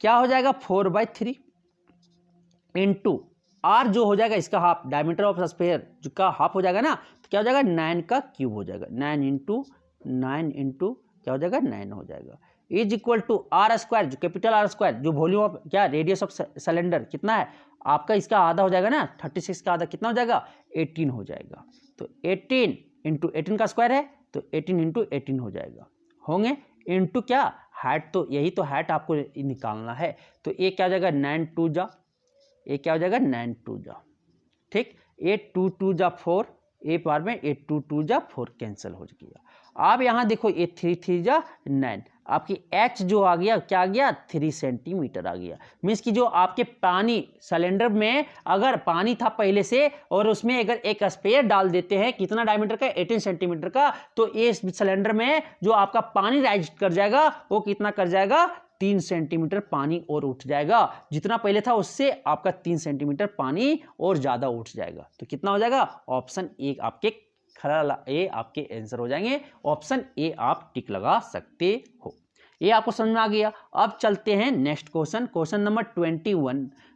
क्या हो जाएगा, 4/3 इंटू आर जो हो जाएगा इसका हाफ, डायमीटर ऑफ स्फीयर जो का हाफ हो जाएगा ना, तो क्या हो जाएगा 9 का क्यूब हो जाएगा, 9 इंटू क्या हो जाएगा 9 हो जाएगा, is equal to r square जो कैपिटल आर स्क्वायर जो वॉल्यूम ऑफ क्या रेडियस ऑफ सिलेंडर कितना है आपका, इसका आधा हो जाएगा ना, 36 का आधा कितना हो जाएगा 18 हो जाएगा, तो 18 इंटू 18 का स्क्वायर है तो 18 इंटू 18 हो जाएगा, होंगे इंटू क्या हाइट, तो यही तो हाइट आपको निकालना है, तो ये क्या हो जाएगा 9 2 जा, ये क्या हो जाएगा 9 2 जा, ठीक, 8 2 2 जा 4, एक बार में 8 2 2 जा 4 कैंसिल हो गया। आप यहाँ देखो 8 3 3 जा 9, आपकी एच जो आ गया क्या आ गया 3 सेंटीमीटर आ गया, मीन्स कि जो आपके पानी सिलेंडर में अगर पानी था पहले से और उसमें अगर एक स्पेयर डाल देते हैं कितना डायमीटर का 18 सेंटीमीटर का, तो इस सिलेंडर में जो आपका पानी राइज कर जाएगा वो कितना कर जाएगा 3 सेंटीमीटर पानी और उठ जाएगा, जितना पहले था उससे आपका 3 सेंटीमीटर पानी और ज्यादा उठ जाएगा, तो कितना हो जाएगा ऑप्शन ए आपके खरा ए आपके आंसर हो जाएंगे, ऑप्शन ए आप टिक लगा सकते हो। ये आपको समझ में आ गया। अब चलते हैं नेक्स्ट क्वेश्चन, क्वेश्चन नंबर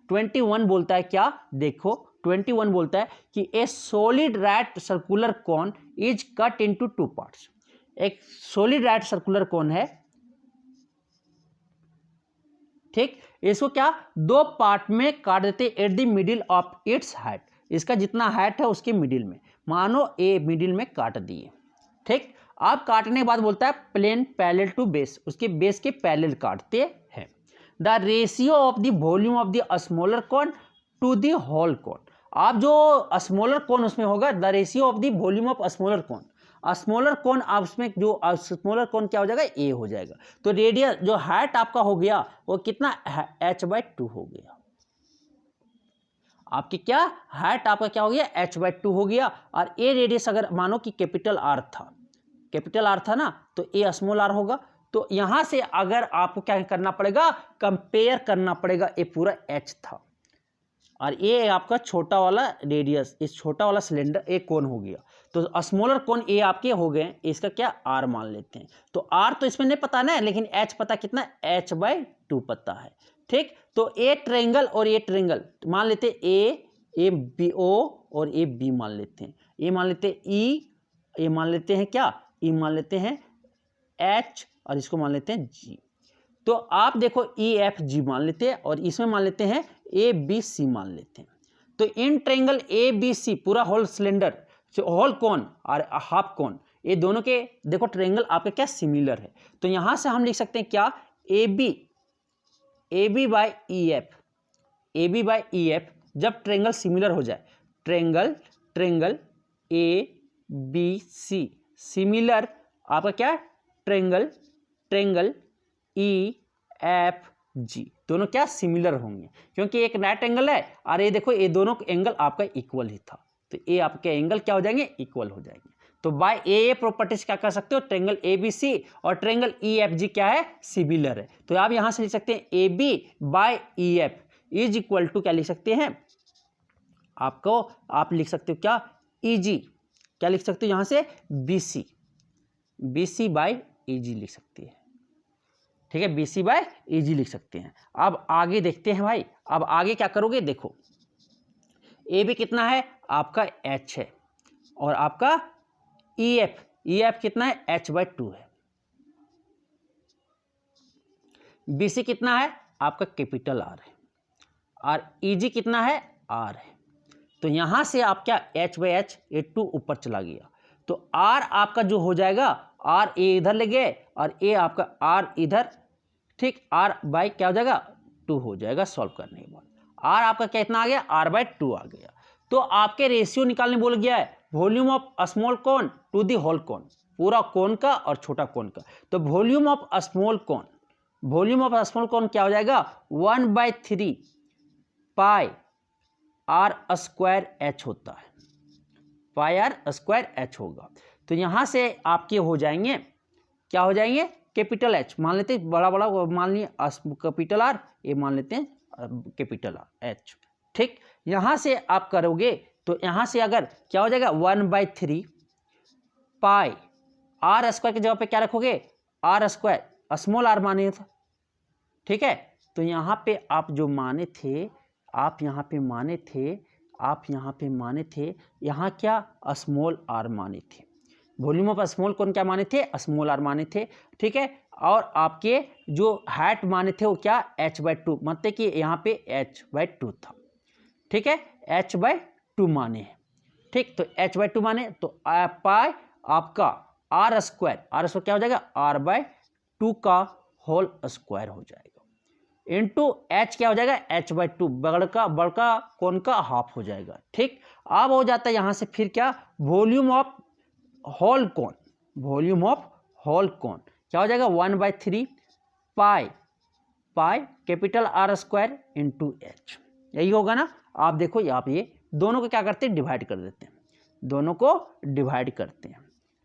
21 बोलता है क्या, देखो 21 बोलता है कि a solid rat circular cone is cut into 2 parts, एक सॉलिड रैट सर्कुलर कोन है, ठीक, इसको क्या 2 पार्ट में काट देते at the middle of its height, इसका जितना हाइट है उसके मिडिल में, मानो ए मिडिल में काट दिए, ठीक। आप काटने के बाद बोलता है प्लेन पैरेलल टू बेस, उसके बेस के पैरेलल काटते हैं। The ratio of the volume of the smaller cone to the whole cone, आप जो स्मॉलर कोन उसमें होगा the ratio of the volume of smaller cone, smaller cone आप उसमें जो स्मॉलर कोन क्या हो जाएगा, ए हो जाएगा। तो रेडियस जो हाइट आपका हो गया वो कितना h/2 हो गया, आपकी क्या हाइट आपका क्या हो गया h/2 हो गया। और ए रेडियस अगर मानो कि कैपिटल आर था ना, तो ए स्मॉल आर होगा। तो यहां से अगर आपको क्या करना पड़ेगा, कंपेयर करना पड़ेगा, ए पूरा एच था और ये आपका छोटा वाला रेडियस, इस छोटा वाला सिलेंडर एक कोन हो गया। तो स्मॉलर कोन ए आपके हो गए, इसका क्या आर मान लेते हैं। तो आर तो इसमें नहीं पता ना, लेकिन एच पता कितना, h/2 पता है। ठीक, तो ए ट्रायंगल और ए ट्रायंगल मान लेते हैं ए बी ओ और ए बी मान लेते हैं, ए मान लेते हैं ई, ए मान लेते हैं क्या, ई मान लेते हैं एच और इसको मान लेते हैं जी। तो आप देखो ई एफ जी मान लेते हैं और इसमें मान लेते हैं ए बी सी मान लेते हैं। तो इन ट्रायंगल ए बी सी पूरा होल सिलेंडर, होल कोन और हाफ कोन, ये दोनों के देखो ट्रायंगल आपका क्या सिमिलर है। तो यहां से हम लिख सकते हैं क्या, A B by E F, A B by E F जब ट्रायंगल सिमिलर हो जाए, triangle A B C similar, आपका क्या ट्रायंगल ई एफ जी दोनों क्या सिमिलर होंगे, क्योंकि एक राइट एंगल है और ये देखो ये दोनों एंगल आपका इक्वल ही था, तो ये आपके एंगल क्या हो जाएंगे, इक्वल हो जाएंगे। तो बाय ए प्रॉपर्टीज क्या कर सकते हो, ट्रायंगल ए बी सी और ट्रायंगल ई एफ जी क्या है, सिमिलर है। तो आप यहां से लिख सकते हैं A B by E F is equal to क्या लिख सकते हैं, आपको आप लिख सकते हो क्या, ई जी, क्या लिख सकते हो यहां से बी सी बाय ई जी लिख सकते हैं। ठीक है, बी सी बाय ई जी लिख सकते हैं। अब आगे देखते हैं भाई, अब आगे क्या करोगे, देखो ए बी कितना है आपका एच है और आपका ई एफ कितना है h/2 है, बी सी कितना है आपका कैपिटल आर है और ई जी कितना है आर है। तो यहां से आप क्या h/h ये 2 ऊपर चला गया, तो आर आपका जो हो जाएगा, आर ए इधर ले गए और ए आपका आर इधर, ठीक, आर बाई क्या हो जाएगा 2 हो जाएगा सॉल्व करने के बाद। आर आपका कितना आ गया, r/2 आ गया। तो आपके रेशियो निकालने बोल गया है volume of small cone to the whole cone, पूरा कोन का और छोटा कोन का। तो वॉल्यूम ऑफ स्मॉल कोन क्या हो जाएगा, 1/3 पाई आर स्क्वायर एच होता है, पाई आर स्क्वायर एच होगा। तो यहां से आपके हो जाएंगे, क्या हो जाएंगे, कैपिटल एच मान लेते हैं, बड़ा मान लिए कैपिटल आर, ये मान लेते हैं कैपिटल आर एच। ठीक, यहां से आप करोगे तो यहां से अगर क्या हो जाएगा 1/3 पाई आर स्क्वायर की जगह पे क्या रखोगे, आर स्क्वायर, स्मॉल आर माने था। ठीक है, तो यहां पे आप जो माने थे, आप यहाँ पे माने थे, यहाँ क्या स्मॉल आर माने थे, वॉल्यूम ऑफ स्मॉल कोन क्या माने थे, स्मॉल आर माने थे। ठीक है, और आपके जो हाइट माने थे वो क्या h/2, मतलब कि यहाँ पे h/2 था। ठीक है, h/2 माने हैं। ठीक, तो h/2 माने तो पाई आपका आर स्क्वायर क्या हो जाएगा, r/2 का होल स्क्वायर हो जाएगा, इंटू एच क्या हो जाएगा h/2, बड़का कोन का हाफ हो जाएगा। ठीक, अब हो जाता है यहां से फिर क्या, वॉल्यूम ऑफ होल कोन क्या हो जाएगा 1/3 pi capital R square into h, यही होगा ना। आप देखो यहाँ पे ये दोनों को क्या करते हैं, डिवाइड कर देते हैं, दोनों को डिवाइड करते हैं।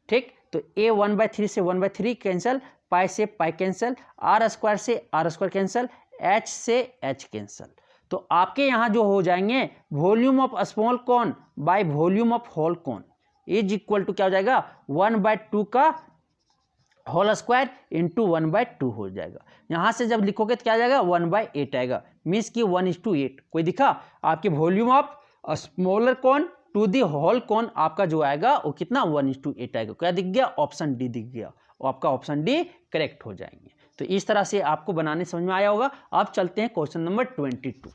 ठीक, तो ए 1/3 से 1/3 कैंसिल, पाई से पाई कैंसिल, आर स्क्वायर से आर स्क्वायर कैंसिल, एच से एच कैंसिल। तो आपके यहाँ जो हो जाएंगे volume of small cone by volume of whole cone is equal to क्या हो जाएगा, 1/2 का होल स्क्वायर इंटू 1/2 हो जाएगा। यहाँ से जब लिखोगे तो क्या आ जाएगा 1/8 आएगा, मीन्स कि 1:8। कोई दिखा आपके volume of smaller cone to the whole cone आपका जो आएगा वो कितना 1:8 आएगा। क्या दिख गया, ऑप्शन डी दिख गया, और आपका ऑप्शन डी करेक्ट हो जाएंगे। तो इस तरह से आपको बनाने समझ में आया होगा। अब चलते हैं क्वेश्चन नंबर 22।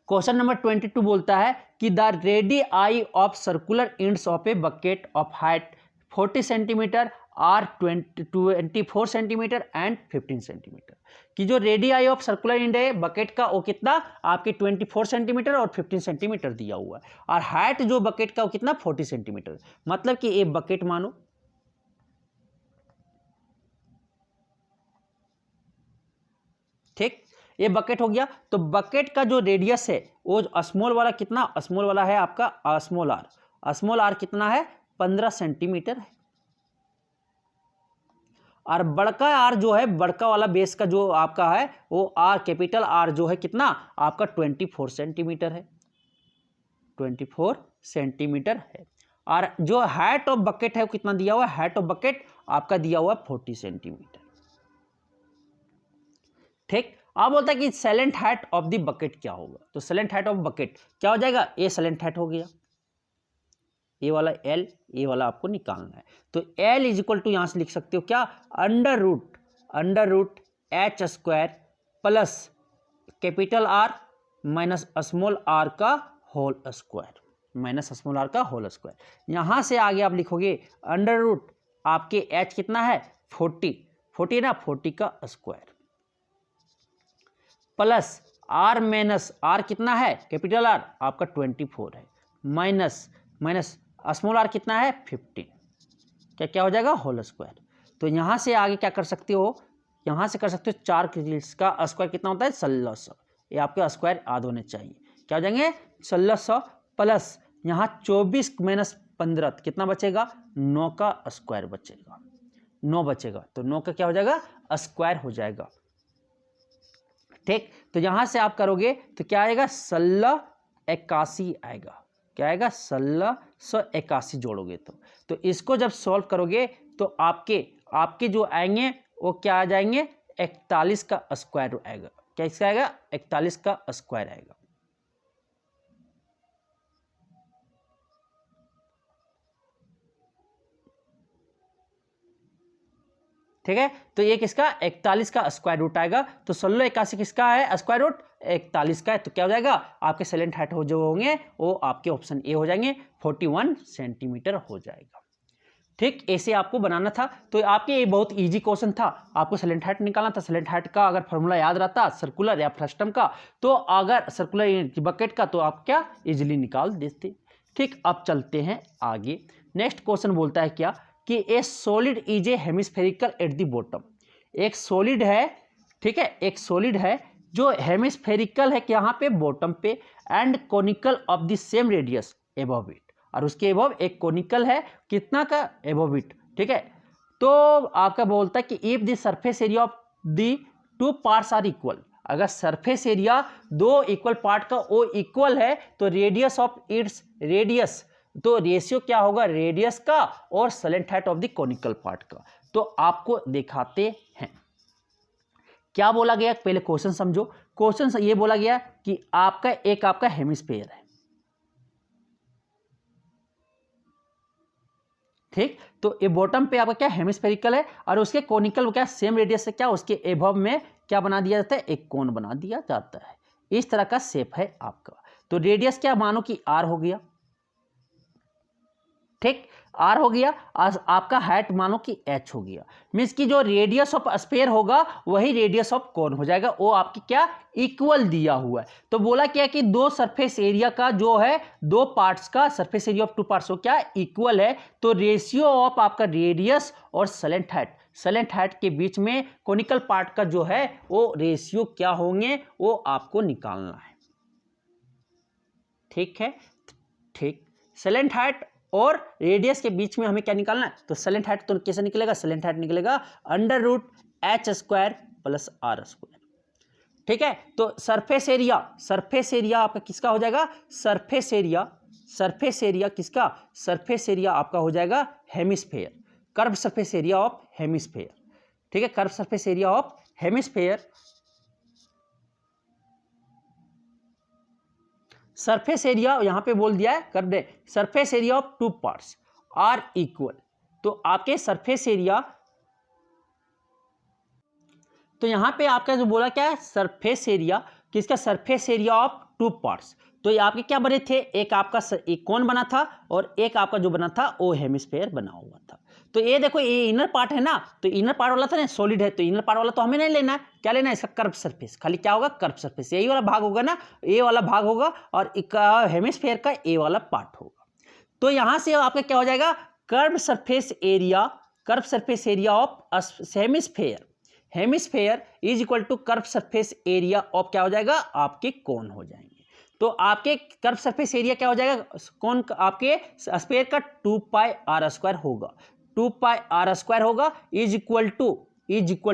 क्वेश्चन नंबर 22 बोलता है कि the radii of circular ends of a bucket of height 40 centimetre, are 24 centimetre and 15 centimetre. कि जो रेडियाई ऑफ सर्कुलर इंड है बकेट का वो कितना आपके 24 सेंटीमीटर और 15 सेंटीमीटर दिया हुआ है, और हाइट जो बकेट का वो कितना 40 सेंटीमीटर। मतलब कि ये बकेट मानो, ठीक, ये बकेट हो गया। तो बकेट का जो रेडियस है वो स्मॉल वाला कितना, स्मॉल वाला है आपका स्मॉल आर, स्मॉल आर कितना है 15 सेंटीमीटर है, और बड़का आर जो है बड़का वाला बेस का जो आपका है वो आर कैपिटल आर जो है कितना आपका 24 सेंटीमीटर है, 24 सेंटीमीटर है। और जो हाइट ऑफ बकेट है वो कितना दिया हुआ है, हाइट ऑफ बकेट आपका दिया हुआ है 40 सेंटीमीटर, ठीक। अब बोलता है कि salient height of the bucket क्या होगा, तो सेलेंट हाइट ऑफ बकेट क्या हो जाएगा, ये सेलेंट हाइट हो गया, ये वाला एल, ये वाला आपको निकालना है। तो एल इज इक्वल टू यहां से लिख सकते हो क्या, under root H square plus capital R minus small are का whole square, minus small are का होल स्क्वायर। यहां से आगे आप लिखोगे अंडर रूट आपके एच कितना है 40 ना, 40 का square plus are minus r कितना है कैपिटल आर आपका 24 है, माइनस स्मॉल आर कितना है 15, क्या हो जाएगा होल स्क्वायर। तो यहाँ से आगे क्या कर सकते हो, यहाँ से कर सकते हो 4 का स्क्वायर कितना होता है 1600, ये आपके स्क्वायर याद होने चाहिए, क्या हो जाएंगे 1600 प्लस यहाँ 24 माइनस 15 कितना बचेगा 9 का स्क्वायर बचेगा, 9 बचेगा, तो 9 का क्या हो जाएगा स्क्वायर हो जाएगा, ठीक। तो यहां से आप करोगे तो क्या आएगा 1681 आएगा, क्या आएगा 1681 जोड़ोगे तो इसको जब सॉल्व करोगे तो आपके जो आएंगे वो क्या आ जाएंगे 41 का स्क्वायर आएगा, क्या इसका आएगा 41 का स्क्वायर आएगा, ठीक है। तो ये किसका 41 का स्क्वायर रूट आएगा, तो 1681 किसका है स्क्वायर रूट 41 का है, तो क्या हो जाएगा आपके सेलेंट हाइट हो जो होंगे वो आपके ऑप्शन ए हो जाएंगे 41 सेंटीमीटर हो जाएगा, ठीक। ऐसे आपको बनाना था। तो आपके ये बहुत इजी क्वेश्चन था, आपको सेलेंट हाइट निकालना था। सेलेंट हाइट का अगर फॉर्मूला याद रहता सर्कुलर या फ्रस्टम का, तो अगर सर्कुलर बकेट का तो आप क्या इजिली निकाल देते, ठीक। अब चलते हैं आगे। नेक्स्ट क्वेश्चन बोलता है क्या कि a solid is a hemispherical at the bottom, एक सॉलिड है, ठीक है, एक सॉलिड है जो हेमिस्फेरिकल है कि यहाँ पे बॉटम पे and conical of the same radius above it, और उसके एबव एक कोनिकल है कितना का एबव इट, ठीक है। तो आपका बोलता है कि if the surface area of the two parts are equal, अगर सरफेस एरिया दो इक्वल पार्ट का वो इक्वल है तो रेडियस ऑफ इट्स रेडियस, तो रेशियो क्या होगा रेडियस का और slant height of the conical part का। तो आपको दिखाते हैं क्या बोला गया, पहले क्वेश्चन समझो। क्वेश्चन ये बोला गया कि आपका हेमिस्फीयर है, ठीक। तो ये बॉटम पे आपका क्या हेमिस्फेरिकल है और उसके कोनिकल क्या सेम रेडियस से क्या उसके एबव में क्या बना दिया जाता है एक कोन बना दिया जाता है, इस तरह का शेप है आपका। तो रेडियस क्या मानो कि आर हो गया, ठीक, आर हो गया, आपका हाइट मानो कि एच हो गया। मीन्स कि जो रेडियस ऑफ स्फीयर होगा वही रेडियस ऑफ कोन हो जाएगा, वो आपकी क्या इक्वल दिया हुआ है। तो बोला क्या कि दो सरफेस एरिया का जो है दो पार्ट्स का surface area of two parts हो क्या इक्वल है, तो रेशियो ऑफ आपका रेडियस और सेलेंट हाइट के बीच में कोनिकल पार्ट का जो है वो रेशियो क्या होंगे वो आपको निकालना है, ठीक है, ठीक। सेलेंट हाइट और रेडियस के बीच में हमें क्या निकालना है, तो सेलेंट हाइट तो कैसे निकलेगा, सेलेंट हाइट निकलेगा under root H square plus R square, ठीक है। तो सरफेस एरिया आपका किसका हो जाएगा, सरफेस एरिया किसका, सरफेस एरिया आपका हो जाएगा hemisphere, curve surface area of hemisphere, ठीक है, curve surface area of hemisphere. Surface area यहां पे बोल दिया है कर दे, surface area of two parts are equal, तो आपके सरफेस एरिया, तो यहां पे आपका जो बोला क्या है सरफेस एरिया किसका, surface area of two parts, तो ये आपके क्या बने थे, एक आपका एक कोन बना था और एक आपका जो बना था वो हेमिस्फेयर बना हुआ था। तो ये देखो ये इनर पार्ट है ना, तो इनर पार्ट वाला था ना सॉलिड है, तो इनर पार्ट वाला तो हमें नहीं लेना है, क्या लेना है इसका कर्व सरफेस, खाली क्या होगा कर्व सरफेस, यही वाला भाग होगा ना, ए वाला भाग होगा और हेमिस्फेयर का ए वाला पार्ट होगा। तो यहां से आपका क्या हो जाएगा, curve surface area, curve surface area of hemisphere, hemisphere is equal to curve surface area of क्या हो जाएगा, आपके कोन हो जाएंगे। तो आपके कर्व सरफेस एरिया क्या हो जाएगा, कौन आपके स्फेयर का 2 पाई आर स्क्वायर होगा, 2 पाई आर स्क्वायर होगा is equal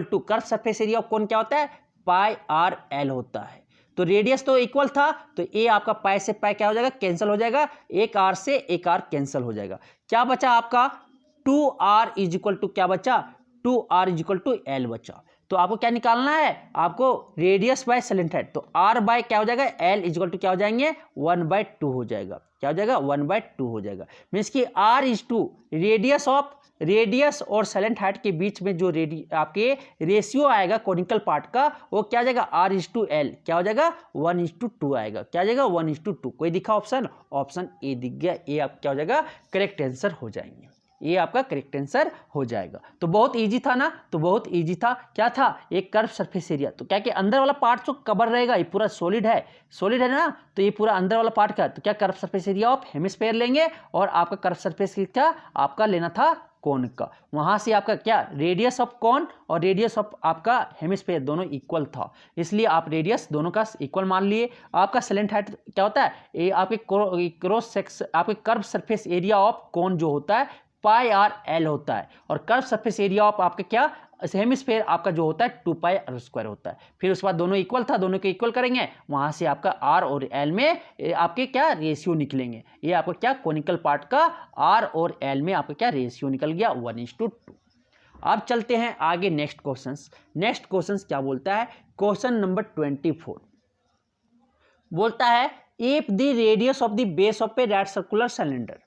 to curve surface area of कौन क्या होता है, पाई आर एल होता है। तो रेडियस तो इक्वल था, तो ए आपका पाई से पाई क्या हो जाएगा, कैंसिल हो जाएगा, एक आर से एक आर कैंसिल हो जाएगा, क्या बचा आपका 2r इज इक्वल टू क्या बचा, 2r is equal to L बचा। तो आपको क्या निकालना है, आपको रेडियस बाय सेलेंट हेड, तो r बाय क्या हो जाएगा, l इज इक्वल टू क्या हो जाएंगे 1/2 हो जाएगा, क्या हो जाएगा 1/2 हो जाएगा। मीन्स कि r इज टू रेडियस और सेलेंट हाइट के बीच में जो आपके रेशियो आएगा कोनिकल पार्ट का, वो क्या हो जाएगा r इज टू एल, क्या हो जाएगा 1:2 आएगा, क्या हो जाएगा 1:2। कोई दिखा ऑप्शन, ऑप्शन ए दिख गया, ए आप क्या हो जाएगा करेक्ट आंसर हो जाएंगे, ये आपका करेक्ट आंसर हो जाएगा। तो बहुत इजी था ना, तो बहुत इजी था, क्या था एक कर्व सरफेस एरिया, तो क्या कि अंदर वाला पार्ट तो कवर रहेगा, ये पूरा सॉलिड है ना, तो ये पूरा अंदर वाला पार्ट का, तो क्या curve surface area of hemisphere लेंगे और आपका कर्व सरफेस क्या आपका लेना था कोन का, वहां से आपका क्या रेडियस ऑफ कोन और रेडियस ऑफ आपका हेमिस्फेयर दोनों इक्वल था, इसलिए आप रेडियस दोनों का इक्वल मान लिए। आपका सेलेंट हाइट क्या होता है, ये आपके क्रॉस सेक्शन आपके कर्व सरफेस एरिया ऑफ कोन जो होता है पाई आर एल होता है, और कर्व सरफेस एरिया ऑफ आपका क्या हेमिस्फेयर आपका जो होता है 2 पाई आर स्क्वायर होता है। फिर उसके बाद दोनों इक्वल था, दोनों के इक्वल करेंगे, वहां से आपका आर और एल में आपके क्या रेशियो निकलेंगे, ये आपका क्या कोनिकल पार्ट का आर और एल में आपका क्या रेशियो निकल गया 1:2। अब चलते हैं आगे नेक्स्ट क्वेश्चन क्या बोलता है, क्वेश्चन नंबर 24 बोलता है if the radius of the base of A right circular cylinder,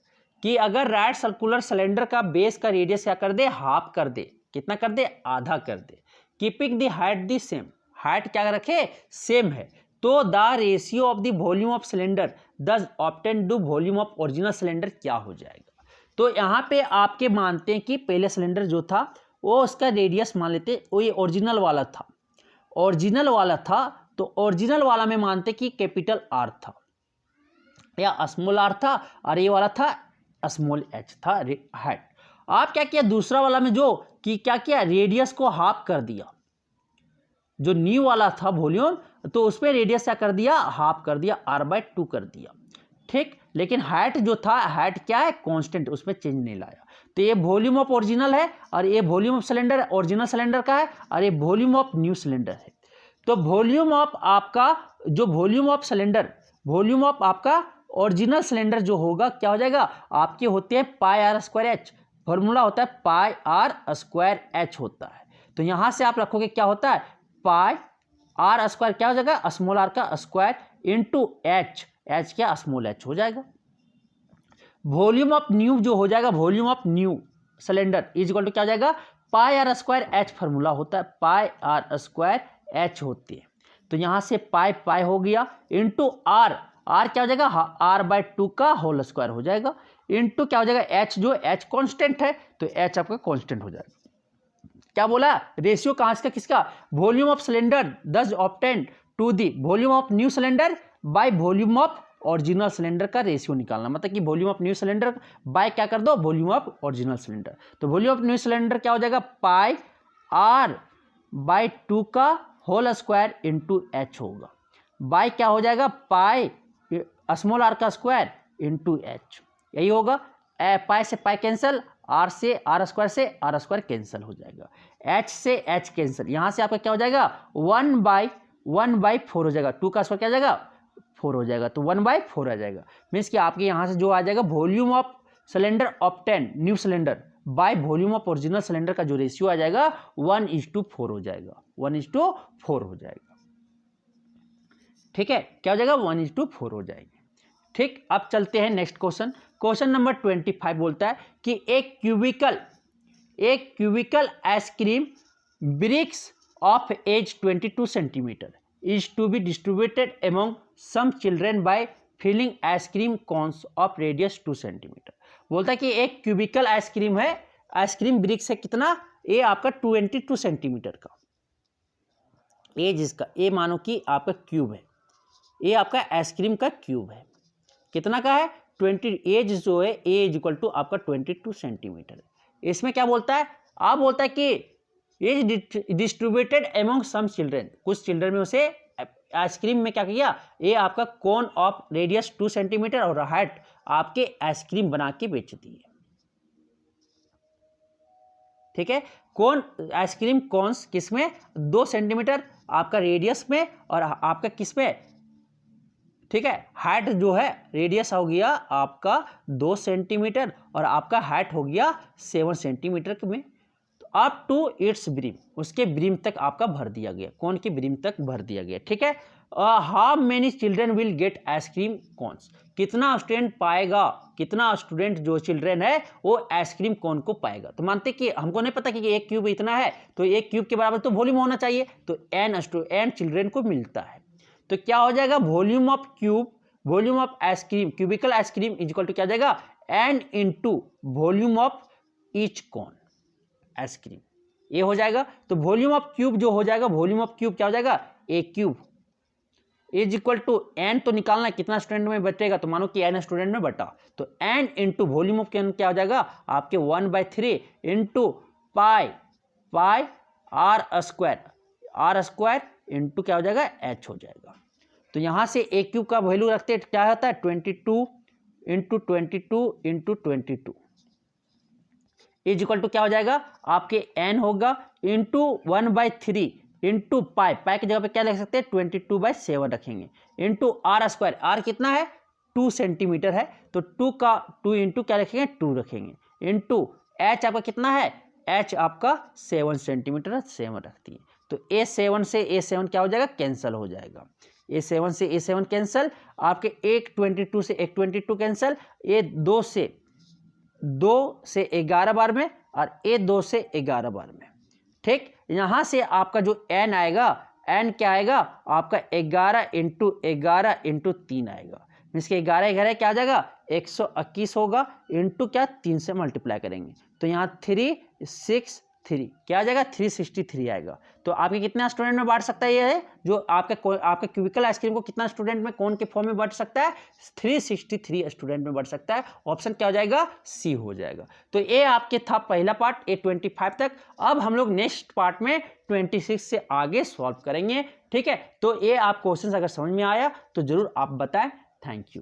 कि अगर राइट सर्कुलर सिलेंडर का बेस का रेडियस क्या कर दे, हाफ कर दे, कितना कर दे, आधा कर दे, keeping the height the same, height क्या रखे सेम है, तो the ratio of the volume of cylinder thus obtain to volume of original cylinder क्या हो जाएगा। तो यहाँ पे आपके मानते हैं कि पहले सिलेंडर जो था वो उसका रेडियस मान लेते, वो ये ओरिजिनल वाला था, तो ओरिजिनल वाला में मानते कि कैपिटल आर था या स्मॉल आर था, और ये वाला था स्मॉल एच था हाइट। आप क्या किया दूसरा वाला में जो कि क्या किया रेडियस को हाफ कर दिया, जो न्यू वाला था वॉल्यूम, तो उसमें रेडियस क्या कर दिया हाफ कर दिया, r/2 कर दिया, ठीक। लेकिन हाइट जो था, हाइट क्या है कांस्टेंट, उसमें चेंज नहीं लाया। तो ये वॉल्यूम ऑफ ओरिजिनल है और ये volume of cylinder original cylinder का है, और ये वॉल्यूम ऑफ न्यू सिलेंडर है। तो वॉल्यूम ऑफ आपका जो वॉल्यूम ऑफ आपका ओरिजिनल सिलेंडर जो होगा क्या हो जाएगा, आपके होते हैं पाई आर स्क्वायर एच, फॉर्मूला होता है पाई आर स्क्वायर एच होता है। तो यहां से आप रखोगे क्या होता है पाई आर स्क्वायर क्या हो जाएगा स्मॉल आर का स्क्वायर इंटू एच क्या स्मॉल एच हो जाएगा। वॉल्यूम ऑफ न्यू जो हो जाएगा, volume of new cylinder is equal to क्या हो जाएगा pi are square h, formula होता है पाई आर स्क्वायर एच होती है। तो यहां से पाई हो गया इंटू आर क्या हो जाएगा r/2 का होल स्क्वायर हो जाएगा, इंटू क्या हो जाएगा एच, जो एच कांस्टेंट है तो एच आपका कांस्टेंट हो जाएगा। क्या बोला रेशियो कहां से किसका, volume of cylinder thus obtain to the volume of new cylinder by volume of original cylinder का रेशियो निकालना, मतलब कि volume of new cylinder by क्या कर दो वॉल्यूम ऑफ ओरिजिनल सिलेंडर। तो वॉल्यूम ऑफ न्यू सिलेंडर क्या हो जाएगा पाई r/2 का होल स्क्वायर इंटू एच होगा, बाय क्या हो जाएगा पाई स्मॉल आर का स्क्वायर इंटू एच, यही होगा। पाई से पाई कैंसिल, आर से आर स्क्वायर से आर स्क्वायर कैंसिल हो जाएगा, एच से एच कैंसिल, यहां से आपका क्या हो जाएगा 1/4 हो जाएगा, 2 का स्क्वायर क्या हो जाएगा 4 हो जाएगा, तो 1/4 आ जाएगा। मीन्स कि आपके यहां से जो आ जाएगा volume of cylinder obtain new cylinder by volume of original cylinder का जो रेशियो आ जाएगा 1:4 हो जाएगा, 1:4 हो जाएगा, ठीक है। क्या हो जाएगा 1:4 हो जाएगा, ठीक। अब चलते हैं नेक्स्ट क्वेश्चन नंबर 25 बोलता है कि एक cubical ice cream bricks of edge 22 centimetre is to be distributed among some children by filling ice cream cones of radius 2 centimetre. बोलता है कि एक क्यूबिकल आइसक्रीम है, आइसक्रीम ब्रिक्स है कितना, ये आपका 22 सेंटीमीटर का, ये जिसका ये मानो कि आपका क्यूब है, ये आपका आइसक्रीम का क्यूब है, कितना का है 20, एज जो है ए इज इक्वल टू आपका 22 सेंटीमीटर है। इसमें क्या बोलता है, आप बोलता है कि एज डिस्ट्रीब्यूटेड एमोंग सम चिल्ड्रेन, कुछ चिल्ड्रन में उसे आइसक्रीम में क्या किया, ये आपका कोन ऑफ रेडियस 2 सेंटीमीटर और हाइट आपके आइसक्रीम बना के बेच दी है। ठीक है, कोन आइसक्रीम कोन्स किसमें 2 सेंटीमीटर आपका रेडियस में और आपका किसमें, ठीक है, हाइट जो है रेडियस हो गया आपका 2 सेंटीमीटर और आपका हाइट हो गया 7 सेंटीमीटर में, तो अप टू इट्स ब्रिम, उसके ब्रिम तक आपका भर दिया गया, कौन की ब्रिम तक भर दिया गया। ठीक है, how many children will get ice cream cones, कितना स्टूडेंट पाएगा, कितना स्टूडेंट जो चिल्ड्रन है वो आइसक्रीम कोन को पाएगा। तो मानते कि हमको नहीं पता कि एक क्यूब इतना है, तो एक क्यूब के बराबर तो वॉल्यूम होना चाहिए, तो एन चिल्ड्रन को मिलता है। तो क्या हो जाएगा, volume of cube, volume of ice cream, cubical ice cream is equal to क्या जाएगा, n into volume of each cone ice cream, ये हो जाएगा। तो वॉल्यूम ऑफ क्यूब जो हो जाएगा, वॉल्यूम ऑफ क्यूब क्या हो जाएगा, a cube is equal to n, तो निकालना है कितना स्टूडेंट में बटेगा, तो मानो कि एन स्टूडेंट में बटा, तो n into volume of cone क्या हो जाएगा आपके 1/3 into pi are square into क्या हो जाएगा एच हो जाएगा। तो यहाँ से ए क्यूब का वैल्यू रखते हैं क्या होता है 22 इंटू 22 इज इक्वल टू क्या हो जाएगा आपके एन होगा इंटू 1/3 इंटू पाई की जगह पे क्या लिख सकते हैं 22/7 रखेंगे इंटू आर स्क्वायर, आर कितना है 2 सेंटीमीटर है, तो 2 इंटू क्या रखेंगे 2 रखेंगे इंटू एच आपका कितना है, एच आपका 7 सेंटीमीटर 7 रखती है। तो A7 से A7 क्या हो जाएगा कैंसिल हो जाएगा, A7 से A7 कैंसिल, आपके एक 22 से एक 22 कैंसिल, ये 2 से 11 बार में और ए 2 से 11 बार में। ठीक, यहाँ से आपका जो n आएगा, n क्या आएगा आपका 11 इंटू 3 आएगा, मीन्स के 11 क्या आ जाएगा 121 होगा इंटू क्या 3 से मल्टीप्लाई करेंगे, तो यहाँ 363 क्या आ जाएगा 363 आएगा। तो आपके कितना स्टूडेंट में बांट सकता है, ये है जो आपका क्यूबिकल आइसक्रीम को कितना स्टूडेंट में कौन के फॉर्म में बांट सकता है 363 स्टूडेंट में बांट सकता है। ऑप्शन क्या हो जाएगा सी हो जाएगा। तो ये आपके था पहला पार्ट A25 तक। अब हम लोग नेक्स्ट पार्ट में 26 से आगे सॉल्व करेंगे। ठीक है, तो ये आप क्वेश्चन अगर समझ में आया तो जरूर आप बताएं। Thank you.